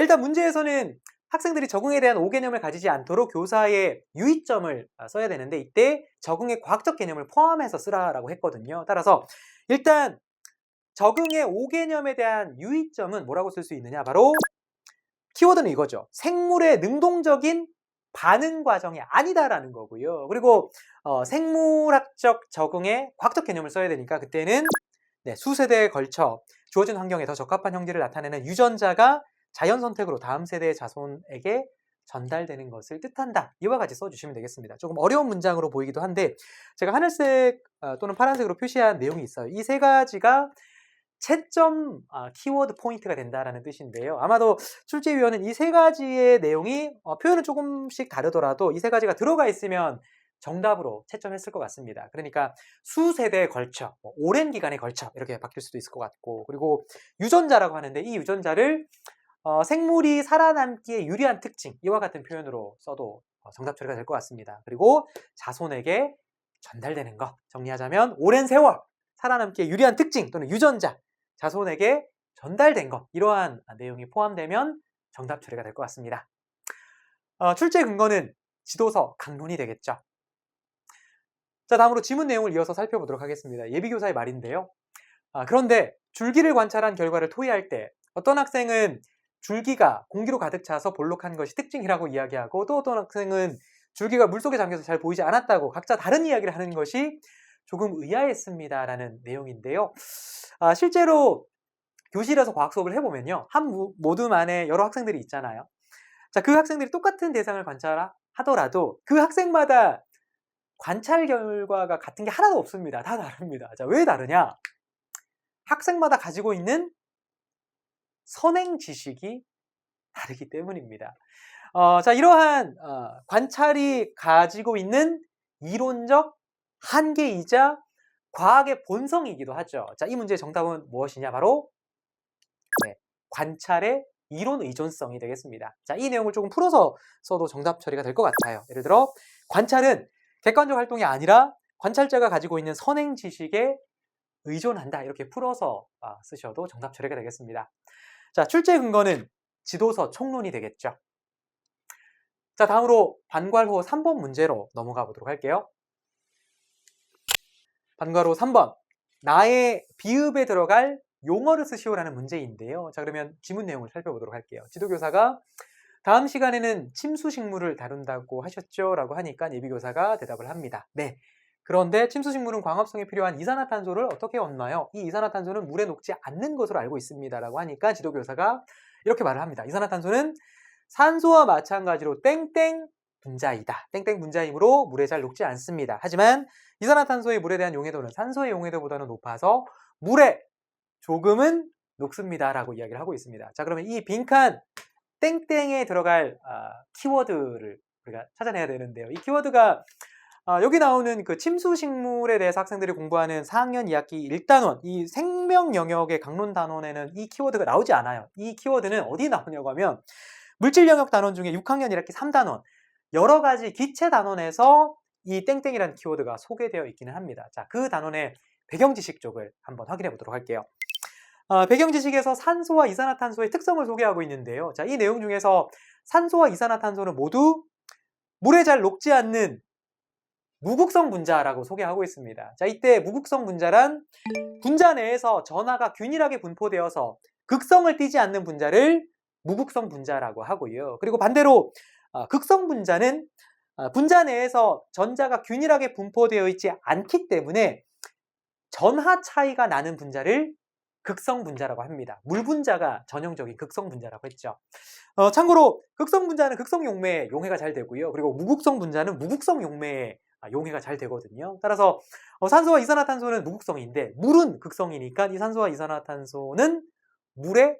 일단 문제에서는 학생들이 적응에 대한 오개념을 가지지 않도록 교사의 유의점을 써야 되는데 이때 적응의 과학적 개념을 포함해서 쓰라라고 했거든요. 따라서 일단 적응의 오개념에 대한 유의점은 뭐라고 쓸 수 있느냐? 바로 키워드는 이거죠. 생물의 능동적인 반응 과정이 아니다라는 거고요. 그리고 생물학적 적응에 과학적 개념을 써야 되니까 그때는 수세대에 걸쳐 주어진 환경에 더 적합한 형질을 나타내는 유전자가 자연 선택으로 다음 세대의 자손에게 전달되는 것을 뜻한다. 이와 같이 써주시면 되겠습니다. 조금 어려운 문장으로 보이기도 한데 제가 하늘색 또는 파란색으로 표시한 내용이 있어요. 이 세 가지가 채점 키워드 포인트가 된다라는 뜻인데요. 아마도 출제위원은 이 세 가지의 내용이 표현은 조금씩 다르더라도 이 세 가지가 들어가 있으면 정답으로 채점했을 것 같습니다. 그러니까 수세대에 걸쳐, 오랜 기간에 걸쳐 이렇게 바뀔 수도 있을 것 같고, 그리고 유전자라고 하는데 이 유전자를 생물이 살아남기에 유리한 특징, 이와 같은 표현으로 써도 정답 처리가 될 것 같습니다. 그리고 자손에게 전달되는 것, 정리하자면 오랜 세월 살아남기에 유리한 특징 또는 유전자, 자손에게 전달된 것, 이러한 내용이 포함되면 정답 처리가 될 것 같습니다. 출제 근거는 지도서, 강론이 되겠죠. 자, 다음으로 지문 내용을 이어서 살펴보도록 하겠습니다. 예비교사의 말인데요. 그런데 줄기를 관찰한 결과를 토의할 때 어떤 학생은 줄기가 공기로 가득 차서 볼록한 것이 특징이라고 이야기하고, 또 어떤 학생은 줄기가 물속에 잠겨서 잘 보이지 않았다고 각자 다른 이야기를 하는 것이 조금 의아했습니다라는 내용인데요. 실제로 교실에서 과학 수업을 해보면요, 한 모둠 안에 여러 학생들이 있잖아요. 자, 그 학생들이 똑같은 대상을 관찰하더라도 그 학생마다 관찰 결과가 같은 게 하나도 없습니다. 다 다릅니다. 자, 왜 다르냐? 학생마다 가지고 있는 선행 지식이 다르기 때문입니다. 자, 이러한 관찰이 가지고 있는 이론적 한계이자 과학의 본성이기도 하죠. 자, 이 문제의 정답은 무엇이냐? 바로 관찰의 이론 의존성이 되겠습니다. 자, 이 내용을 조금 풀어서 써도 정답 처리가 될 것 같아요. 예를 들어 관찰은 객관적 활동이 아니라 관찰자가 가지고 있는 선행 지식에 의존한다. 이렇게 풀어서 쓰셔도 정답 처리가 되겠습니다. 자, 출제 근거는 지도서, 총론이 되겠죠. 자, 다음으로 반괄호 3번 문제로 넘어가 보도록 할게요. 반괄호 3번. 나의 비읍에 들어갈 용어를 쓰시오라는 문제인데요. 자, 그러면 지문 내용을 살펴보도록 할게요. 지도교사가 다음 시간에는 침수식물을 다룬다고 하셨죠? 라고 하니까 예비교사가 대답을 합니다. 네. 그런데 침수식물은 광합성에 필요한 이산화탄소를 어떻게 얻나요? 이 이산화탄소는 물에 녹지 않는 것으로 알고 있습니다. 라고 하니까 지도교사가 이렇게 말을 합니다. 이산화탄소는 산소와 마찬가지로 땡땡 분자이다. 땡땡 분자이므로 물에 잘 녹지 않습니다. 하지만 이산화탄소의 물에 대한 용해도는 산소의 용해도보다는 높아서 물에 조금은 녹습니다. 라고 이야기를 하고 있습니다. 자, 그러면 이 빈칸 땡땡에 들어갈 키워드를 우리가 찾아내야 되는데요. 이 키워드가 여기 나오는 그 침수식물에 대해서 학생들이 공부하는 4학년 2학기 1단원, 이 생명 영역의 강론 단원에는 이 키워드가 나오지 않아요. 이 키워드는 어디 나오냐고 하면 물질 영역 단원 중에 6학년 1학기 3단원, 여러 가지 기체 단원에서 이 땡땡이라는 키워드가 소개되어 있기는 합니다. 자, 그 단원의 배경 지식 쪽을 한번 확인해 보도록 할게요. 배경 지식에서 산소와 이산화탄소의 특성을 소개하고 있는데요. 자, 이 내용 중에서 산소와 이산화탄소는 모두 물에 잘 녹지 않는 무극성 분자라고 소개하고 있습니다. 자, 이때 무극성 분자란 분자 내에서 전하가 균일하게 분포되어서 극성을 띠지 않는 분자를 무극성 분자라고 하고요. 그리고 반대로 극성 분자는 분자 내에서 전자가 균일하게 분포되어 있지 않기 때문에 전하 차이가 나는 분자를 극성 분자라고 합니다. 물 분자가 전형적인 극성 분자라고 했죠. 참고로 극성 분자는 극성 용매에 용해가 잘 되고요. 그리고 무극성 분자는 무극성 용매에 용해가 잘 되거든요. 따라서 산소와 이산화탄소는 무극성인데 물은 극성이니까 이 산소와 이산화탄소는 물에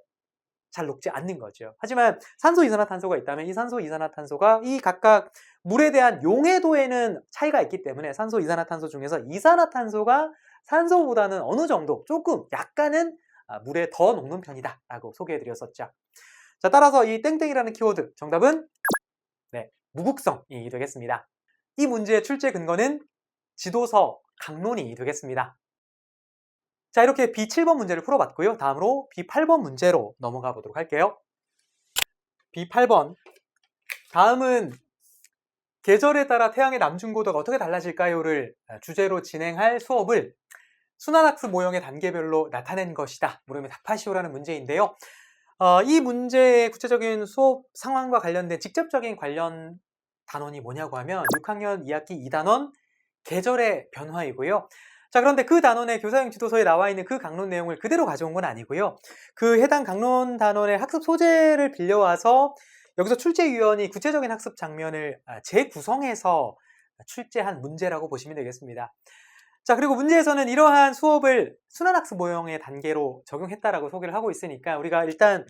잘 녹지 않는 거죠. 하지만 산소, 이산화탄소가 있다면 이 산소, 이산화탄소가 이 각각 물에 대한 용해도에는 차이가 있기 때문에 산소, 이산화탄소 중에서 이산화탄소가 산소보다는 어느 정도 조금 약간은 물에 더 녹는 편이다 라고 소개해드렸었죠. 자, 따라서 이 땡땡이라는 키워드 정답은 무극성이 되겠습니다. 이 문제의 출제 근거는 지도서, 강론이 되겠습니다. 자, 이렇게 B7번 문제를 풀어봤고요. 다음으로 B8번 문제로 넘어가 보도록 할게요. B8번. 다음은 계절에 따라 태양의 남중고도가 어떻게 달라질까요?를 주제로 진행할 수업을 순환학습 모형의 단계별로 나타낸 것이다. 물으면 답하시오라는 문제인데요. 이 문제의 구체적인 수업 상황과 관련된 직접적인 관련 단원이 뭐냐고 하면 6학년 2학기 2단원 계절의 변화이고요. 자, 그런데 그 단원의 교사형 지도서에 나와 있는 그 강론 내용을 그대로 가져온 건 아니고요. 그 해당 강론 단원의 학습 소재를 빌려와서 여기서 출제위원이 구체적인 학습 장면을 재구성해서 출제한 문제라고 보시면 되겠습니다. 자, 그리고 문제에서는 이러한 수업을 순환학습 모형의 단계로 적용했다라고 소개를 하고 있으니까 우리가 일단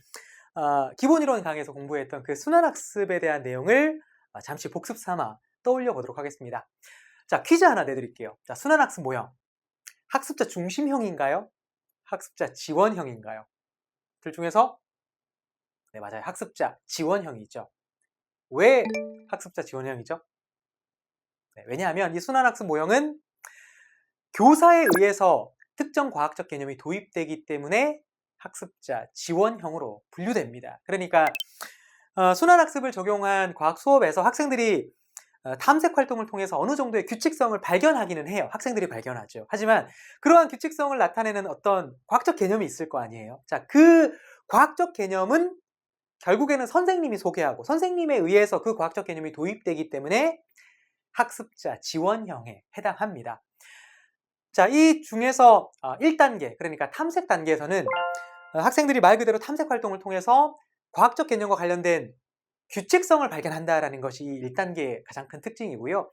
기본이론 강의에서 공부했던 그 순환학습에 대한 내용을 잠시 복습 삼아 떠올려 보도록 하겠습니다. 자, 퀴즈 하나 내드릴게요. 자, 순환학습 모형. 학습자 중심형인가요? 학습자 지원형인가요? 둘 중에서 네, 맞아요. 학습자 지원형이죠. 왜 학습자 지원형이죠? 네, 왜냐하면 이 순환학습 모형은 교사에 의해서 특정 과학적 개념이 도입되기 때문에 학습자 지원형으로 분류됩니다. 그러니까 순환학습을 적용한 과학 수업에서 학생들이 탐색 활동을 통해서 어느 정도의 규칙성을 발견하기는 해요. 학생들이 발견하죠. 하지만 그러한 규칙성을 나타내는 어떤 과학적 개념이 있을 거 아니에요. 자, 그 과학적 개념은 결국에는 선생님이 소개하고 선생님에 의해서 그 과학적 개념이 도입되기 때문에 학습자 지원형에 해당합니다. 자, 이 중에서 1단계, 그러니까 탐색 단계에서는 학생들이 말 그대로 탐색 활동을 통해서 과학적 개념과 관련된 규칙성을 발견한다라는 것이 1단계의 가장 큰 특징이고요.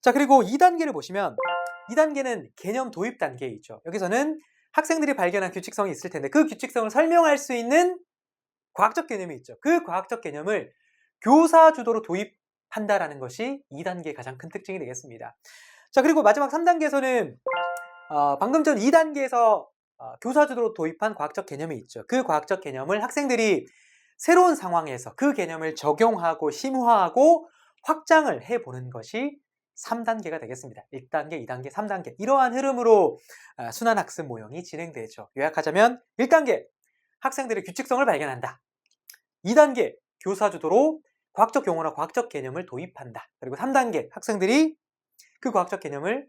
자, 그리고 2단계를 보시면 2단계는 개념 도입 단계이죠. 여기서는 학생들이 발견한 규칙성이 있을 텐데 그 규칙성을 설명할 수 있는 과학적 개념이 있죠. 그 과학적 개념을 교사 주도로 도입한다라는 것이 2단계의 가장 큰 특징이 되겠습니다. 자, 그리고 마지막 3단계에서는 방금 전 2단계에서 교사 주도로 도입한 과학적 개념이 있죠. 그 과학적 개념을 학생들이 새로운 상황에서 그 개념을 적용하고 심화하고 확장을 해보는 것이 3단계가 되겠습니다. 1단계, 2단계, 3단계 이러한 흐름으로 순환학습 모형이 진행되죠. 요약하자면 1단계, 학생들의 규칙성을 발견한다. 2단계, 교사 주도로 과학적 용어나 과학적 개념을 도입한다. 그리고 3단계, 학생들이 그 과학적 개념을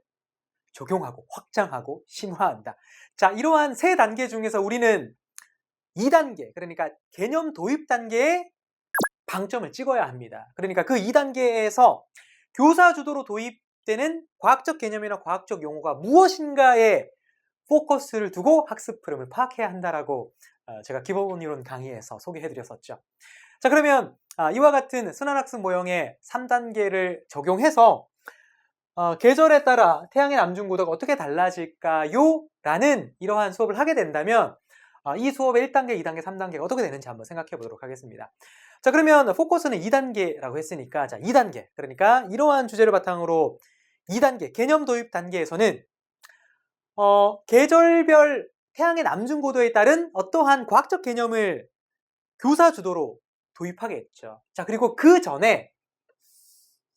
적용하고 확장하고 심화한다. 자, 이러한 3단계 중에서 우리는 2단계, 그러니까 개념 도입 단계에 방점을 찍어야 합니다. 그러니까 그 2단계에서 교사 주도로 도입되는 과학적 개념이나 과학적 용어가 무엇인가에 포커스를 두고 학습 흐름을 파악해야 한다라고 제가 기본이론 강의에서 소개해드렸었죠. 자, 그러면 이와 같은 순환학습 모형의 3단계를 적용해서 계절에 따라 태양의 남중고도가 어떻게 달라질까요? 라는 이러한 수업을 하게 된다면 이 수업의 1단계, 2단계, 3단계가 어떻게 되는지 한번 생각해 보도록 하겠습니다. 자, 그러면 포커스는 2단계라고 했으니까 자, 2단계, 그러니까 이러한 주제를 바탕으로 2단계 개념 도입 단계에서는 계절별 태양의 남중고도에 따른 어떠한 과학적 개념을 교사 주도로 도입하겠죠. 자, 그리고 그 전에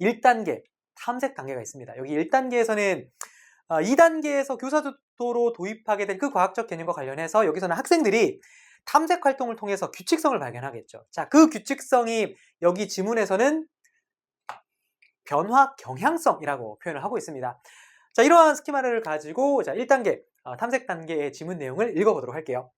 1단계 탐색 단계가 있습니다. 여기 1단계에서는 2단계에서 교사 주도로 도입하게 된 그 과학적 개념과 관련해서 여기서는 학생들이 탐색 활동을 통해서 규칙성을 발견하겠죠. 자, 그 규칙성이 여기 지문에서는 변화 경향성이라고 표현을 하고 있습니다. 자, 이러한 스키마를 가지고 자, 1단계 탐색 단계의 지문 내용을 읽어보도록 할게요.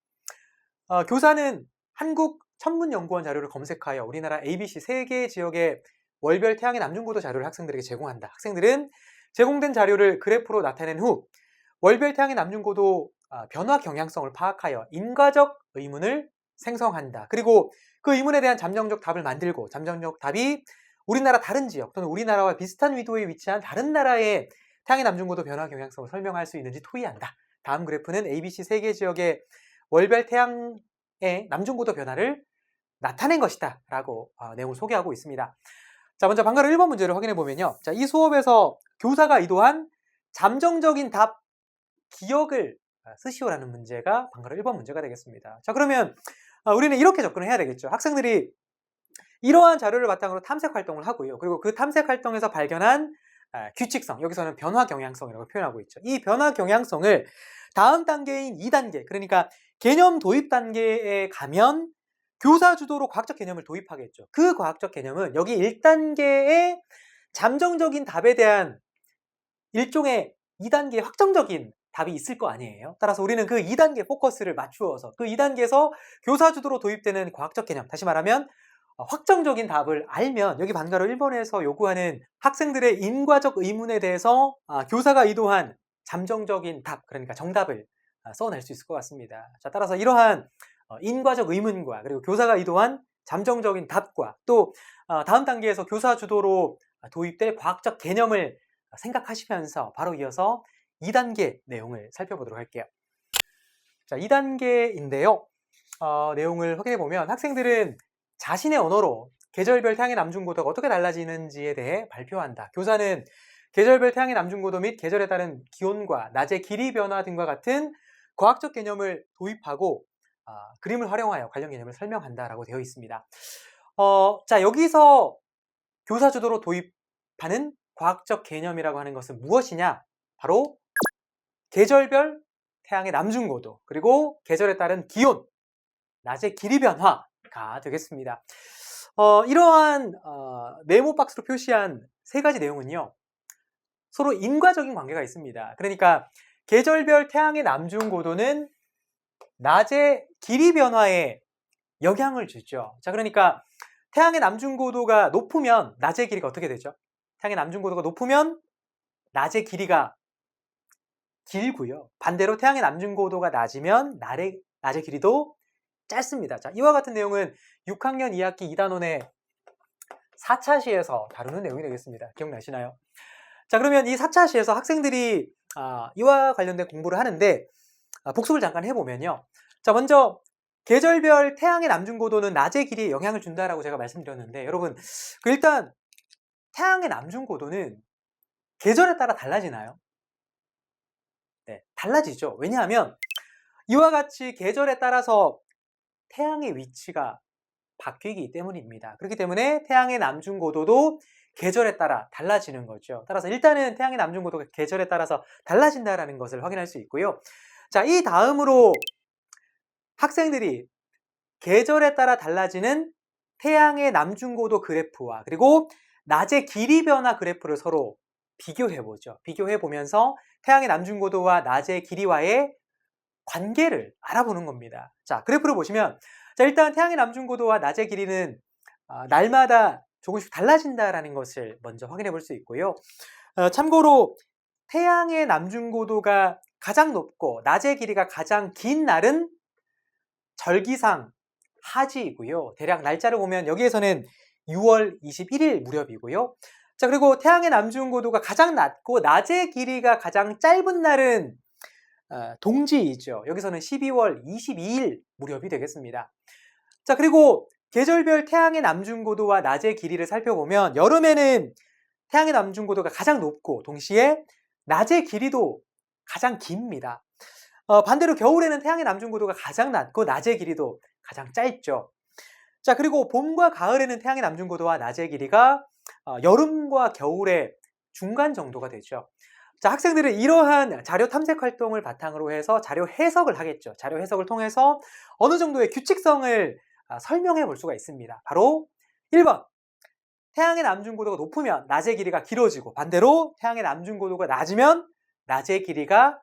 교사는 한국천문연구원 자료를 검색하여 우리나라 ABC 3개 지역의 월별 태양의 남중고도 자료를 학생들에게 제공한다. 학생들은 제공된 자료를 그래프로 나타낸 후 월별 태양의 남중고도 변화 경향성을 파악하여 인과적 의문을 생성한다. 그리고 그 의문에 대한 잠정적 답을 만들고 잠정적 답이 우리나라 다른 지역 또는 우리나라와 비슷한 위도에 위치한 다른 나라의 태양의 남중고도 변화 경향성을 설명할 수 있는지 토의한다. 다음 그래프는 ABC 3개 지역의 월별 태양의 남중고도 변화를 나타낸 것이다 라고 내용을 소개하고 있습니다. 자, 먼저 방금 1번 문제를 확인해 보면요. 자, 이 수업에서 교사가 의도한 잠정적인 답 기억을 쓰시오라는 문제가 방금 1번 문제가 되겠습니다. 자, 그러면 우리는 이렇게 접근을 해야 되겠죠. 학생들이 이러한 자료를 바탕으로 탐색 활동을 하고요. 그리고 그 탐색 활동에서 발견한 규칙성, 여기서는 변화 경향성이라고 표현하고 있죠. 이 변화 경향성을 다음 단계인 2단계, 그러니까 개념 도입 단계에 가면 교사 주도로 과학적 개념을 도입하겠죠. 그 과학적 개념은 여기 1단계의 잠정적인 답에 대한 일종의 2단계의 확정적인 답이 있을 거 아니에요. 따라서 우리는 그 2단계 포커스를 맞추어서 그 2단계에서 교사 주도로 도입되는 과학적 개념, 다시 말하면 확정적인 답을 알면 여기 반가로 1번에서 요구하는 학생들의 인과적 의문에 대해서 교사가 의도한 잠정적인 답, 그러니까 정답을 써낼 수 있을 것 같습니다. 자, 따라서 이러한 인과적 의문과 그리고 교사가 의도한 잠정적인 답과 또 다음 단계에서 교사 주도로 도입될 과학적 개념을 생각하시면서 바로 이어서 2단계 내용을 살펴보도록 할게요. 자, 2단계인데요. 내용을 확인해 보면 학생들은 자신의 언어로 계절별 태양의 남중고도가 어떻게 달라지는지에 대해 발표한다. 교사는 계절별 태양의 남중고도 및 계절에 따른 기온과 낮의 길이 변화 등과 같은 과학적 개념을 도입하고 그림을 활용하여 관련 개념을 설명한다라고 되어 있습니다. 자, 여기서 교사 주도로 도입하는 과학적 개념이라고 하는 것은 무엇이냐? 바로 계절별 태양의 남중고도 그리고 계절에 따른 기온, 낮의 길이 변화가 되겠습니다. 이러한 네모 박스로 표시한 세 가지 내용은요, 서로 인과적인 관계가 있습니다. 그러니까 계절별 태양의 남중고도는 낮의 길이 변화에 영향을 주죠. 자, 그러니까 태양의 남중고도가 높으면 낮의 길이가 어떻게 되죠? 태양의 남중고도가 높으면 낮의 길이가 길고요. 반대로 태양의 남중고도가 낮으면 낮의 길이도 짧습니다. 자, 이와 같은 내용은 6학년 2학기 2단원의 4차 시에서 다루는 내용이 되겠습니다. 기억나시나요? 자, 그러면 이 4차 시에서 학생들이 이와 관련된 공부를 하는데 복습을 잠깐 해보면요. 자, 먼저 계절별 태양의 남중고도는 낮의 길이에 영향을 준다라고 제가 말씀드렸는데 여러분, 일단 태양의 남중고도는 계절에 따라 달라지나요? 네, 달라지죠. 왜냐하면 이와 같이 계절에 따라서 태양의 위치가 바뀌기 때문입니다. 그렇기 때문에 태양의 남중고도도 계절에 따라 달라지는 거죠. 따라서 일단은 태양의 남중고도가 계절에 따라서 달라진다는 것을 확인할 수 있고요. 자, 이 다음으로 학생들이 계절에 따라 달라지는 태양의 남중고도 그래프와 그리고 낮의 길이 변화 그래프를 서로 비교해보죠. 비교해보면서 태양의 남중고도와 낮의 길이와의 관계를 알아보는 겁니다. 자, 그래프를 보시면 자, 일단 태양의 남중고도와 낮의 길이는 날마다 조금씩 달라진다는 것을 먼저 확인해 볼 수 있고요. 참고로 태양의 남중고도가 가장 높고 낮의 길이가 가장 긴 날은 절기상 하지이고요. 대략 날짜를 보면 여기에서는 6월 21일 무렵이고요. 자, 그리고 태양의 남중고도가 가장 낮고 낮의 길이가 가장 짧은 날은 동지이죠. 여기서는 12월 22일 무렵이 되겠습니다. 자, 그리고 계절별 태양의 남중고도와 낮의 길이를 살펴보면 여름에는 태양의 남중고도가 가장 높고 동시에 낮의 길이도 가장 깁니다. 반대로 겨울에는 태양의 남중고도가 가장 낮고 낮의 길이도 가장 짧죠. 자, 그리고 봄과 가을에는 태양의 남중고도와 낮의 길이가 여름과 겨울의 중간 정도가 되죠. 자, 학생들은 이러한 자료 탐색 활동을 바탕으로 해서 자료 해석을 하겠죠. 자료 해석을 통해서 어느 정도의 규칙성을 설명해 볼 수가 있습니다. 바로 1번, 태양의 남중고도가 높으면 낮의 길이가 길어지고 반대로 태양의 남중고도가 낮으면 낮의 길이가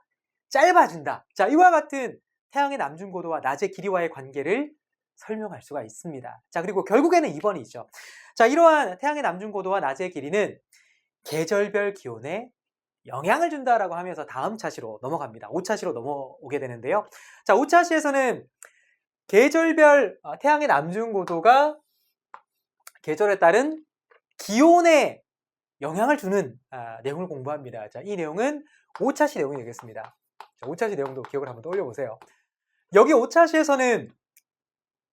짧아진다. 자, 이와 같은 태양의 남중고도와 낮의 길이와의 관계를 설명할 수가 있습니다. 자, 그리고 결국에는 2번이죠. 자, 이러한 태양의 남중고도와 낮의 길이는 계절별 기온에 영향을 준다라고 하면서 다음 차시로 넘어갑니다. 5차시로 넘어오게 되는데요. 자, 5차시에서는 계절별 태양의 남중고도가 계절에 따른 기온에 영향을 주는 내용을 공부합니다. 자, 이 내용은 5차시 내용이 되겠습니다. 자, 5차시 내용도 기억을 한번 떠올려 보세요. 여기 5차시에서는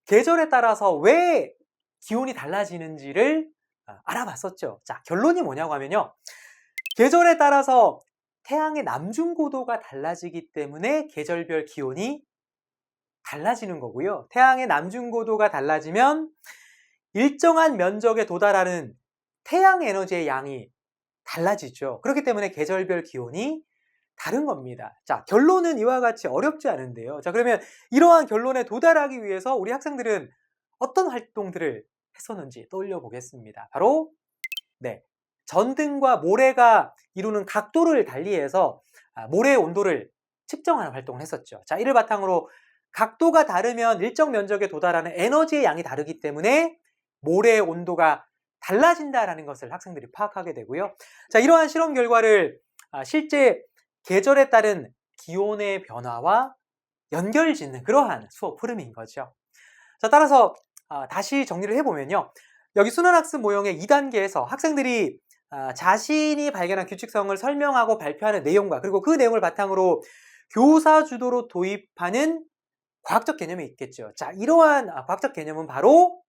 계절에 따라서 왜 기온이 달라지는지를 알아봤었죠. 자, 결론이 뭐냐고 하면요. 계절에 따라서 태양의 남중고도가 달라지기 때문에 계절별 기온이 달라지는 거고요. 태양의 남중고도가 달라지면 일정한 면적에 도달하는 태양 에너지의 양이 달라지죠. 그렇기 때문에 계절별 기온이 다른 겁니다. 자, 결론은 이와 같이 어렵지 않은데요. 자, 그러면 이러한 결론에 도달하기 위해서 우리 학생들은 어떤 활동들을 했었는지 떠올려 보겠습니다. 바로 전등과 모래가 이루는 각도를 달리해서 모래의 온도를 측정하는 활동을 했었죠. 자, 이를 바탕으로 각도가 다르면 일정 면적에 도달하는 에너지의 양이 다르기 때문에 모래의 온도가 달라진다라는 것을 학생들이 파악하게 되고요. 자, 이러한 실험 결과를 실제 계절에 따른 기온의 변화와 연결짓는 그러한 수업 흐름인 거죠. 자, 따라서 다시 정리를 해보면요. 여기 순환학습 모형의 2단계에서 학생들이 자신이 발견한 규칙성을 설명하고 발표하는 내용과 그리고 그 내용을 바탕으로 교사 주도로 도입하는 과학적 개념이 있겠죠. 자, 이러한 과학적 개념은 바로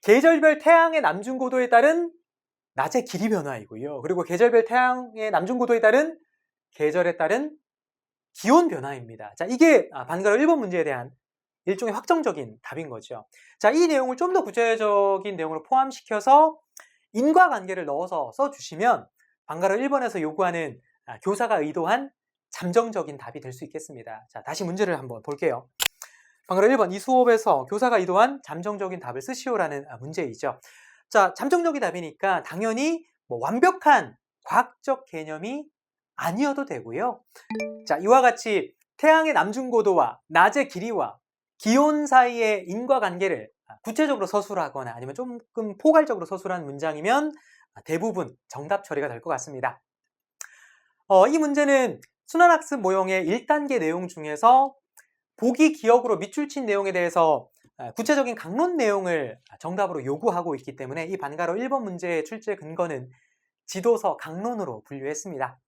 계절별 태양의 남중고도에 따른 낮의 길이 변화이고요. 그리고 계절별 태양의 남중고도에 따른 계절에 따른 기온 변화입니다. 자, 이게 반가로 1번 문제에 대한 일종의 확정적인 답인 거죠. 자, 이 내용을 좀 더 구체적인 내용으로 포함시켜서 인과관계를 넣어서 써주시면 반가로 1번에서 요구하는 교사가 의도한 잠정적인 답이 될 수 있겠습니다. 자, 다시 문제를 한번 볼게요. 반가로 1번, 이 수업에서 교사가 의도한 잠정적인 답을 쓰시오라는 문제이죠. 자, 잠정적인 답이니까 당연히 완벽한 과학적 개념이 아니어도 되고요. 자, 이와 같이 태양의 남중고도와 낮의 길이와 기온 사이의 인과관계를 구체적으로 서술하거나 아니면 조금 포괄적으로 서술한 문장이면 대부분 정답 처리가 될 것 같습니다. 이 문제는 순환학습 모형의 1단계 내용 중에서 보기 기억으로 밑줄 친 내용에 대해서 구체적인 강론 내용을 정답으로 요구하고 있기 때문에 이 반가로 1번 문제의 출제 근거는 지도서 강론으로 분류했습니다.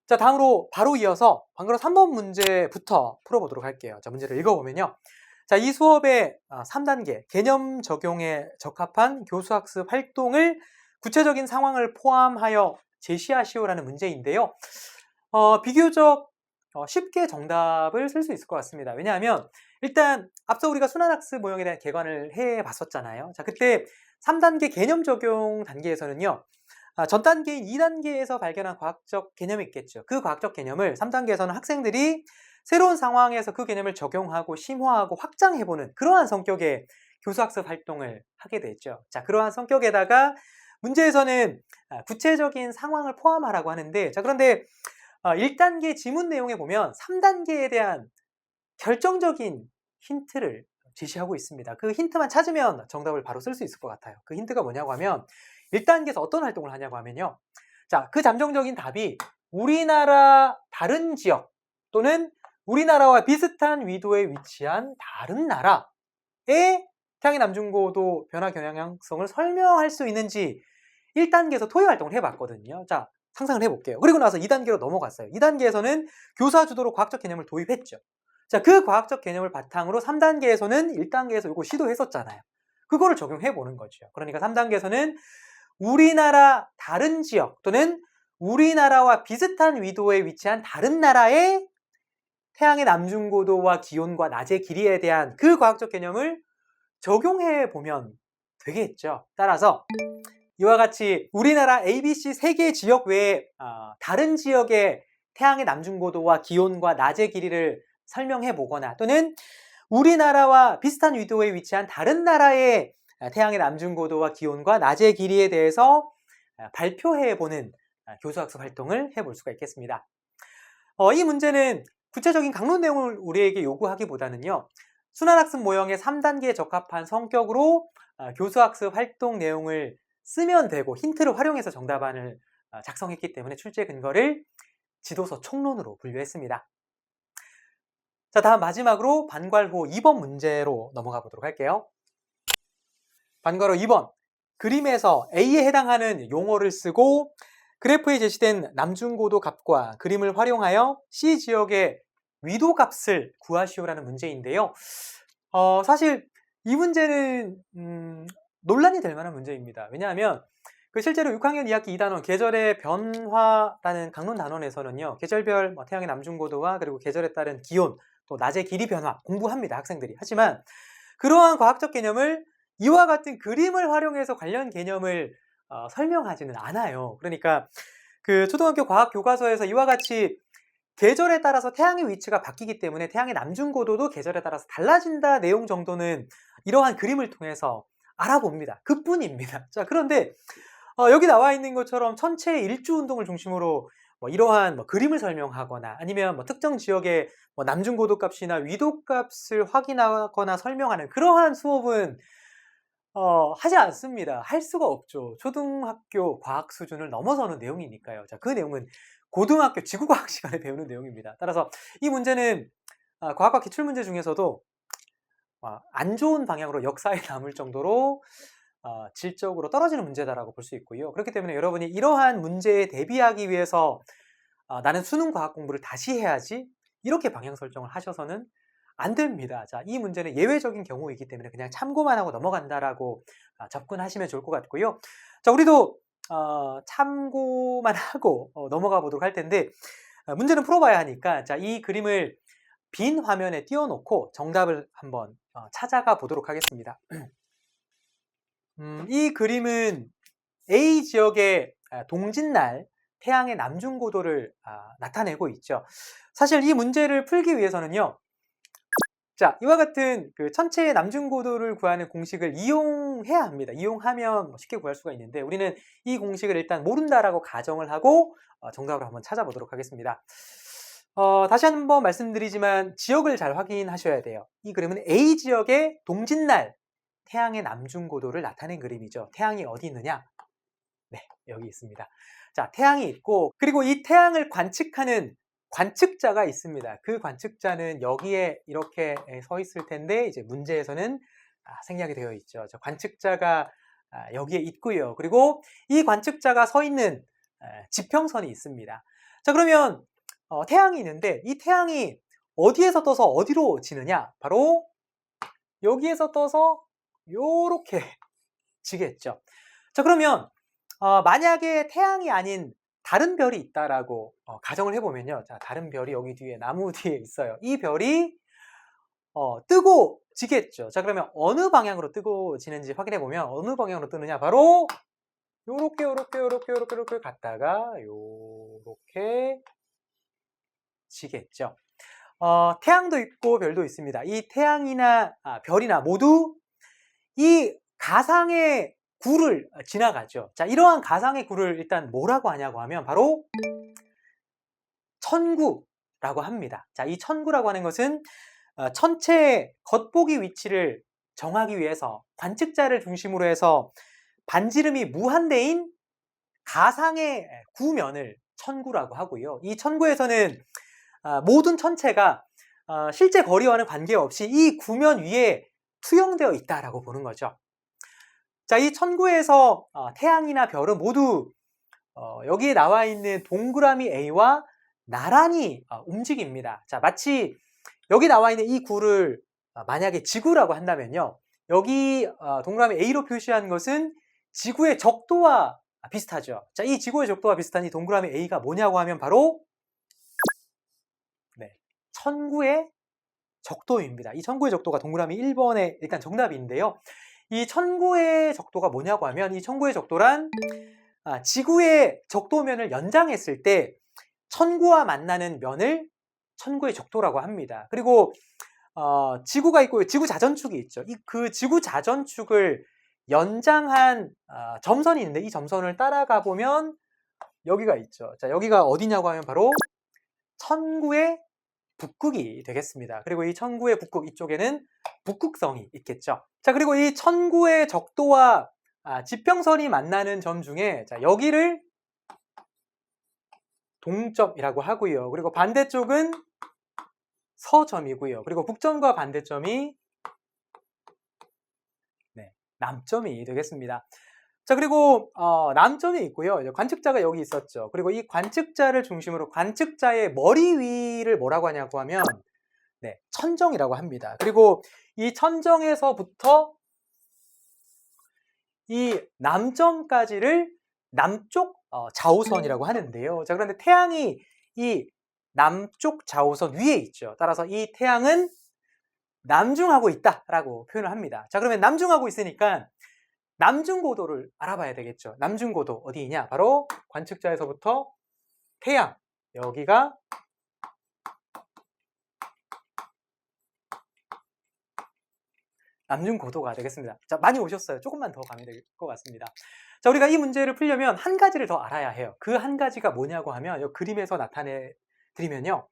자, 다음으로 바로 이어서 반가로 3번 문제부터 풀어보도록 할게요. 자, 문제를 읽어보면요. 자, 이 수업의 3단계 개념 적용에 적합한 교수학습 활동을 구체적인 상황을 포함하여 제시하시오라는 문제인데요. 비교적 쉽게 정답을 쓸 수 있을 것 같습니다. 왜냐하면 일단 앞서 우리가 순환학습 모형에 대한 개관을 해봤었잖아요. 자, 그때 3단계 개념 적용 단계에서는요. 전 단계인 2단계에서 발견한 과학적 개념이 있겠죠. 그 과학적 개념을 3단계에서는 학생들이 새로운 상황에서 그 개념을 적용하고 심화하고 확장해보는 그러한 성격의 교수학습 활동을 하게 됐죠. 자, 그러한 성격에다가 문제에서는 구체적인 상황을 포함하라고 하는데, 자, 그런데 1단계 지문 내용에 보면 3단계에 대한 결정적인 힌트를 제시하고 있습니다. 그 힌트만 찾으면 정답을 바로 쓸 수 있을 것 같아요. 그 힌트가 뭐냐고 하면 1단계에서 어떤 활동을 하냐고 하면요. 자, 그 잠정적인 답이 우리나라 다른 지역 또는 우리나라와 비슷한 위도에 위치한 다른 나라의 태양의 남중고도 변화 경향성을 설명할 수 있는지 1단계에서 토의 활동을 해봤거든요. 자, 상상을 해볼게요. 그리고 나서 2단계로 넘어갔어요. 2단계에서는 교사 주도로 과학적 개념을 도입했죠. 자, 그 과학적 개념을 바탕으로 3단계에서는 1단계에서 이거 시도했었잖아요. 그거를 적용해보는 거죠. 그러니까 3단계에서는 우리나라 다른 지역 또는 우리나라와 비슷한 위도에 위치한 다른 나라의 태양의 남중고도와 기온과 낮의 길이에 대한 그 과학적 개념을 적용해보면 되겠죠. 따라서 이와 같이 우리나라 ABC 3개 지역 외에 다른 지역의 태양의 남중고도와 기온과 낮의 길이를 설명해보거나 또는 우리나라와 비슷한 위도에 위치한 다른 나라의 태양의 남중고도와 기온과 낮의 길이에 대해서 발표해보는 교수학습 활동을 해볼 수가 있겠습니다. 이 문제는 구체적인 강론 내용을 우리에게 요구하기보다는요. 순환학습 모형의 3단계에 적합한 성격으로 교수학습 활동 내용을 쓰면 되고 힌트를 활용해서 정답안을 작성했기 때문에 출제 근거를 지도서 총론으로 분류했습니다. 자, 다음 마지막으로 반괄호 2번 문제로 넘어가 보도록 할게요. 반괄호 2번, 그림에서 A에 해당하는 용어를 쓰고 그래프에 제시된 남중고도 값과 그림을 활용하여 C 지역의 위도 값을 구하시오라는 문제인데요. 사실 이 문제는 논란이 될 만한 문제입니다. 왜냐하면 실제로 6학년 2학기 2단원 계절의 변화라는 강론 단원에서는요. 계절별 태양의 남중고도와 그리고 계절에 따른 기온, 또 낮의 길이 변화 공부합니다. 학생들이. 하지만 그러한 과학적 개념을 이와 같은 그림을 활용해서 관련 개념을 설명하지는 않아요. 그러니까 그 초등학교 과학 교과서에서 이와 같이 계절에 따라서 태양의 위치가 바뀌기 때문에 태양의 남중고도도 계절에 따라서 달라진다 내용 정도는 이러한 그림을 통해서 알아봅니다. 그뿐입니다. 자, 그런데 여기 나와 있는 것처럼 천체의 일주 운동을 중심으로 뭐 이러한 뭐 그림을 설명하거나 아니면 뭐 특정 지역의 뭐 남중고도값이나 위도값을 확인하거나 설명하는 그러한 수업은 하지 않습니다. 할 수가 없죠. 초등학교 과학 수준을 넘어서는 내용이니까요. 자, 그 내용은 고등학교 지구과학 시간에 배우는 내용입니다. 따라서 이 문제는 과학과 기출문제 중에서도 안 좋은 방향으로 역사에 남을 정도로 질적으로 떨어지는 문제다라고 볼 수 있고요. 그렇기 때문에 여러분이 이러한 문제에 대비하기 위해서 나는 수능 과학 공부를 다시 해야지 이렇게 방향 설정을 하셔서는 안 됩니다. 자, 이 문제는 예외적인 경우이기 때문에 그냥 참고만 하고 넘어간다라고 접근하시면 좋을 것 같고요. 자, 우리도 참고만 하고 넘어가 보도록 할 텐데 문제는 풀어봐야 하니까 자, 이 그림을 빈 화면에 띄워놓고 정답을 한번 찾아가 보도록 하겠습니다. 이 그림은 A 지역의 동짓날 태양의 남중고도를 나타내고 있죠. 사실 이 문제를 풀기 위해서는요. 자, 이와 같은 그 천체의 남중고도를 구하는 공식을 이용해야 합니다. 이용하면 쉽게 구할 수가 있는데 우리는 이 공식을 일단 모른다라고 가정을 하고 정답을 한번 찾아보도록 하겠습니다. 다시 한번 말씀드리지만 지역을 잘 확인하셔야 돼요. 이 그림은 A 지역의 동짓날 태양의 남중고도를 나타낸 그림이죠. 태양이 어디 있느냐? 네, 여기 있습니다. 자, 태양이 있고 그리고 이 태양을 관측하는 관측자가 있습니다. 그 관측자는 여기에 이렇게 서 있을 텐데 이제 문제에서는 생략이 되어 있죠. 저 관측자가 여기에 있고요. 그리고 이 관측자가 서 있는 지평선이 있습니다. 자, 그러면 태양이 있는데 이 태양이 어디에서 떠서 어디로 지느냐? 바로 여기에서 떠서 요렇게 지겠죠. 자, 그러면 만약에 태양이 아닌 다른 별이 있다라고 가정을 해보면요. 자, 다른 별이 여기 뒤에 나무 뒤에 있어요. 이 별이 뜨고 지겠죠. 자, 그러면 어느 방향으로 뜨고 지는지 확인해 보면 어느 방향으로 뜨느냐? 바로 요렇게 갔다가 요렇게 지겠죠. 태양도 있고 별도 있습니다. 이 태양이나 별이나 모두 이 가상의 구를 지나가죠. 자, 이러한 가상의 구를 일단 뭐라고 하냐고 하면 바로 천구라고 합니다. 자, 이 천구라고 하는 것은 천체의 겉보기 위치를 정하기 위해서 관측자를 중심으로 해서 반지름이 무한대인 가상의 구면을 천구라고 하고요. 이 천구에서는 모든 천체가 실제 거리와는 관계없이 이 구면 위에 투영되어 있다라고 보는 거죠. 자, 이 천구에서 태양이나 별은 모두 여기에 나와 있는 동그라미 A와 나란히 움직입니다. 자, 마치 여기 나와 있는 이 구를 만약에 지구라고 한다면요. 여기 동그라미 A로 표시한 것은 지구의 적도와 비슷하죠. 자, 이 지구의 적도와 비슷한 이 동그라미 A가 뭐냐고 하면 바로 천구의 적도입니다. 이 천구의 적도가 동그라미 1번의 일단 정답인데요. 이 천구의 적도가 뭐냐고 하면 이 천구의 적도란 지구의 적도면을 연장했을 때 천구와 만나는 면을 천구의 적도라고 합니다. 그리고 지구가 있고 지구 자전축이 있죠. 그 지구 자전축을 연장한 점선이 있는데 이 점선을 따라가 보면 여기가 있죠. 자, 여기가 어디냐고 하면 바로 천구의 북극이 되겠습니다. 그리고 이 천구의 북극 이쪽에는 북극성이 있겠죠. 자, 그리고 이 천구의 적도와 지평선이 만나는 점 중에 자, 여기를 동점이라고 하고요. 그리고 반대쪽은 서점이고요. 그리고 북점과 반대점이 남점이 되겠습니다. 자, 그리고 남점이 있고요. 관측자가 여기 있었죠. 그리고 이 관측자를 중심으로 관측자의 머리 위를 뭐라고 하냐고 하면 천정이라고 합니다. 그리고 이 천정에서부터 이 남점까지를 남쪽 좌우선이라고 하는데요. 자, 그런데 태양이 이 남쪽 좌우선 위에 있죠. 따라서 이 태양은 남중하고 있다라고 표현을 합니다. 자, 그러면 남중하고 있으니까 남중고도를 알아봐야 되겠죠. 남중고도 어디 있냐? 바로 관측자에서부터 태양, 여기가 남중고도가 되겠습니다. 자, 많이 오셨어요. 조금만 더 가면 될 것 같습니다. 자, 우리가 이 문제를 풀려면 한 가지를 더 알아야 해요. 그 한 가지가 뭐냐고 하면 이 그림에서 나타내 드리면요.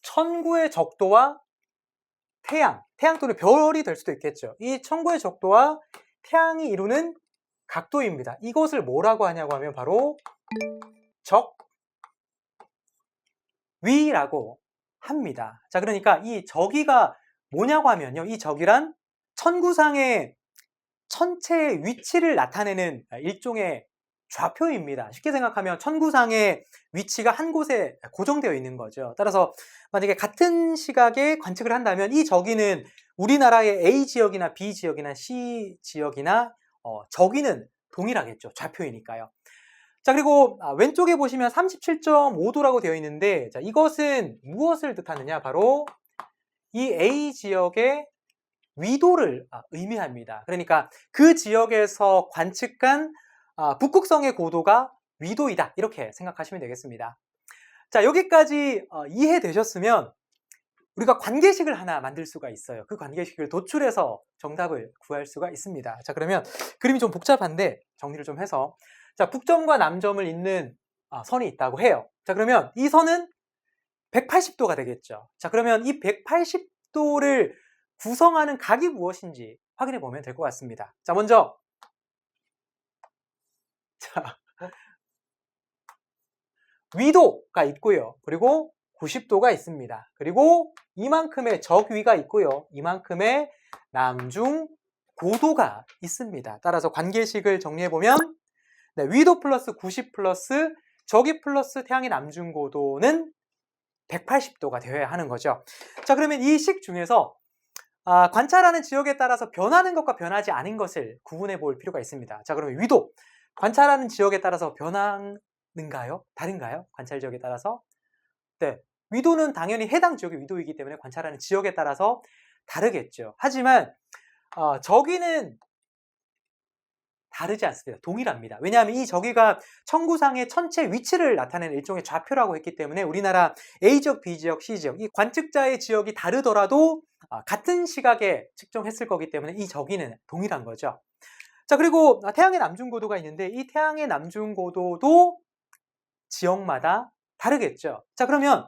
천구의 적도와 태양 또는 별이 될 수도 있겠죠. 이 천구의 적도와 태양이 이루는 각도입니다. 이것을 뭐라고 하냐고 하면 바로 적위라고 합니다. 자, 그러니까 이 적위가 뭐냐고 하면요. 이 적위란 천구상의 천체의 위치를 나타내는 일종의 좌표입니다. 쉽게 생각하면 천구상의 위치가 한 곳에 고정되어 있는 거죠. 따라서 만약에 같은 시각에 관측을 한다면 이 적위는 우리나라의 A 지역이나 B 지역이나 C 지역이나 적위는 동일하겠죠. 좌표이니까요. 자, 그리고 왼쪽에 보시면 37.5도라고 되어 있는데, 자, 이것은 무엇을 뜻하느냐? 바로 이 A 지역의 위도를 의미합니다. 그러니까 그 지역에서 관측한 북극성의 고도가 위도이다, 이렇게 생각하시면 되겠습니다. 자, 여기까지 이해되셨으면 우리가 관계식을 하나 만들 수가 있어요. 그 관계식을 도출해서 정답을 구할 수가 있습니다. 자, 그러면 그림이 좀 복잡한데 정리를 좀 해서, 자, 북점과 남점을 잇는 선이 있다고 해요. 자, 그러면 이 선은 180도가 되겠죠. 자, 그러면 이 180도를 구성하는 각이 무엇인지 확인해 보면 될 것 같습니다. 자, 먼저 위도가 있고요. 그리고 90도가 있습니다. 그리고 이만큼의 적위가 있고요. 이만큼의 남중 고도가 있습니다. 따라서 관계식을 정리해 보면 위도 플러스 90 플러스 적위 플러스 태양의 남중 고도는 180도가 되어야 하는 거죠. 자, 그러면 이 식 중에서 관찰하는 지역에 따라서 변하는 것과 변하지 않은 것을 구분해 볼 필요가 있습니다. 자, 그러면 위도, 관찰하는 지역에 따라서 변하는가요? 다른가요? 관찰 지역에 따라서? 네, 위도는 당연히 해당 지역의 위도이기 때문에 관찰하는 지역에 따라서 다르겠죠. 하지만 적위는 다르지 않습니다. 동일합니다. 왜냐하면 이 적위가 천구상의 천체 위치를 나타내는 일종의 좌표라고 했기 때문에 우리나라 A지역, B지역, C지역, 이 관측자의 지역이 다르더라도 같은 시각에 측정했을 거기 때문에 이 적위는 동일한 거죠. 자, 그리고 태양의 남중고도가 있는데 이 태양의 남중고도도 지역마다 다르겠죠. 자, 그러면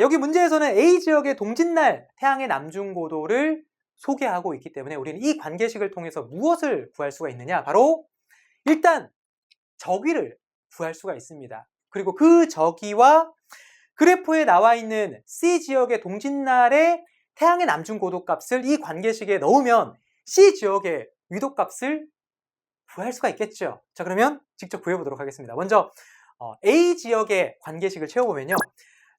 여기 문제에서는 A지역의 동짓날 태양의 남중고도를 소개하고 있기 때문에 우리는 이 관계식을 통해서 무엇을 구할 수가 있느냐? 바로 일단 적위를 구할 수가 있습니다. 그리고 그 적위와 그래프에 나와 있는 C지역의 동짓날의 태양의 남중고도 값을 이 관계식에 넣으면 C지역의 위도값을 구할 수가 있겠죠. 자, 그러면 직접 구해보도록 하겠습니다. 먼저 A지역의 관계식을 채워보면요.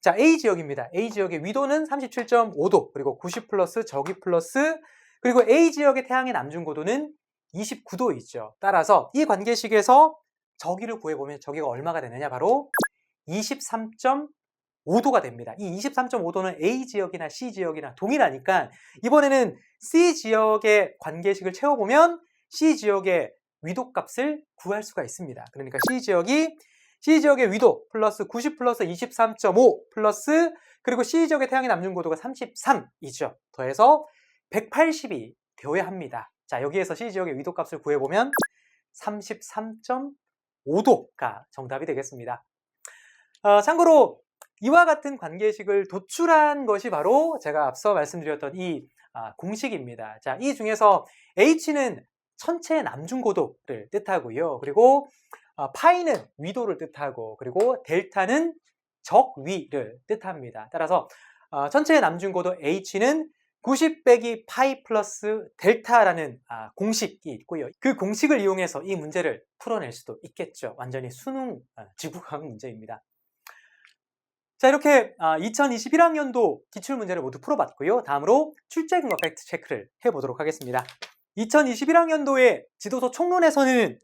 자, A지역입니다. A지역의 위도는 37.5도, 그리고 90 플러스 적위 플러스, 그리고 A지역의 태양의 남중고도는 29도 있죠. 따라서 이 관계식에서 적위를 구해보면 적위가 얼마가 되느냐? 바로 23.5도가 됩니다. 이 23.5도는 A지역이나 C지역이나 동일하니까 이번에는 C지역의 관계식을 채워보면 C지역의 위도값을 구할 수가 있습니다. 그러니까 C지역의 위도 플러스 90 플러스 23.5 플러스, 그리고 C지역의 태양의 남중고도가 33이죠. 더해서 180이 되어야 합니다. 자, 여기에서 C지역의 위도값을 구해보면 33.5도가 정답이 되겠습니다. 참고로 이와 같은 관계식을 도출한 것이 바로 제가 앞서 말씀드렸던 이 공식입니다. 자, 이 중에서 H는 천체의 남중고도를 뜻하고요. 그리고 파이는 위도를 뜻하고, 그리고 델타는 적위를 뜻합니다. 따라서 천체의 남중고도 H는 90 빼기 파이 플러스 델타라는 공식이 있고요. 그 공식을 이용해서 이 문제를 풀어낼 수도 있겠죠. 완전히 수능 지구과학 문제입니다. 자, 이렇게 2021학년도 기출문제를 모두 풀어봤고요. 다음으로 출제 근거 팩트 체크를 해보도록 하겠습니다. 2021학년도에 지도서 총론에서는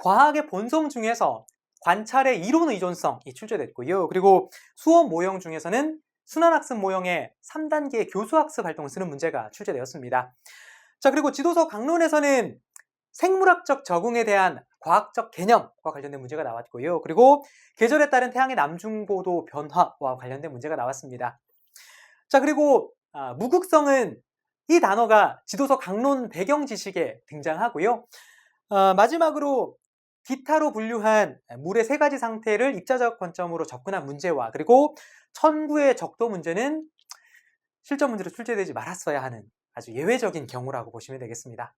과학의 본성 중에서 관찰의 이론 의존성이 출제됐고요. 그리고 수업 모형 중에서는 순환학습 모형의 3단계 교수학습 활동을 쓰는 문제가 출제되었습니다. 자, 그리고 지도서 강론에서는 생물학적 적응에 대한 과학적 개념과 관련된 문제가 나왔고요. 그리고 계절에 따른 태양의 남중고도 변화와 관련된 문제가 나왔습니다. 자, 그리고 무극성은 이 단어가 지도서 강론 배경 지식에 등장하고요. 마지막으로 기타로 분류한 물의 세 가지 상태를 입자적 관점으로 접근한 문제와 그리고 천구의 적도 문제는 실전 문제로 출제되지 말았어야 하는 아주 예외적인 경우라고 보시면 되겠습니다.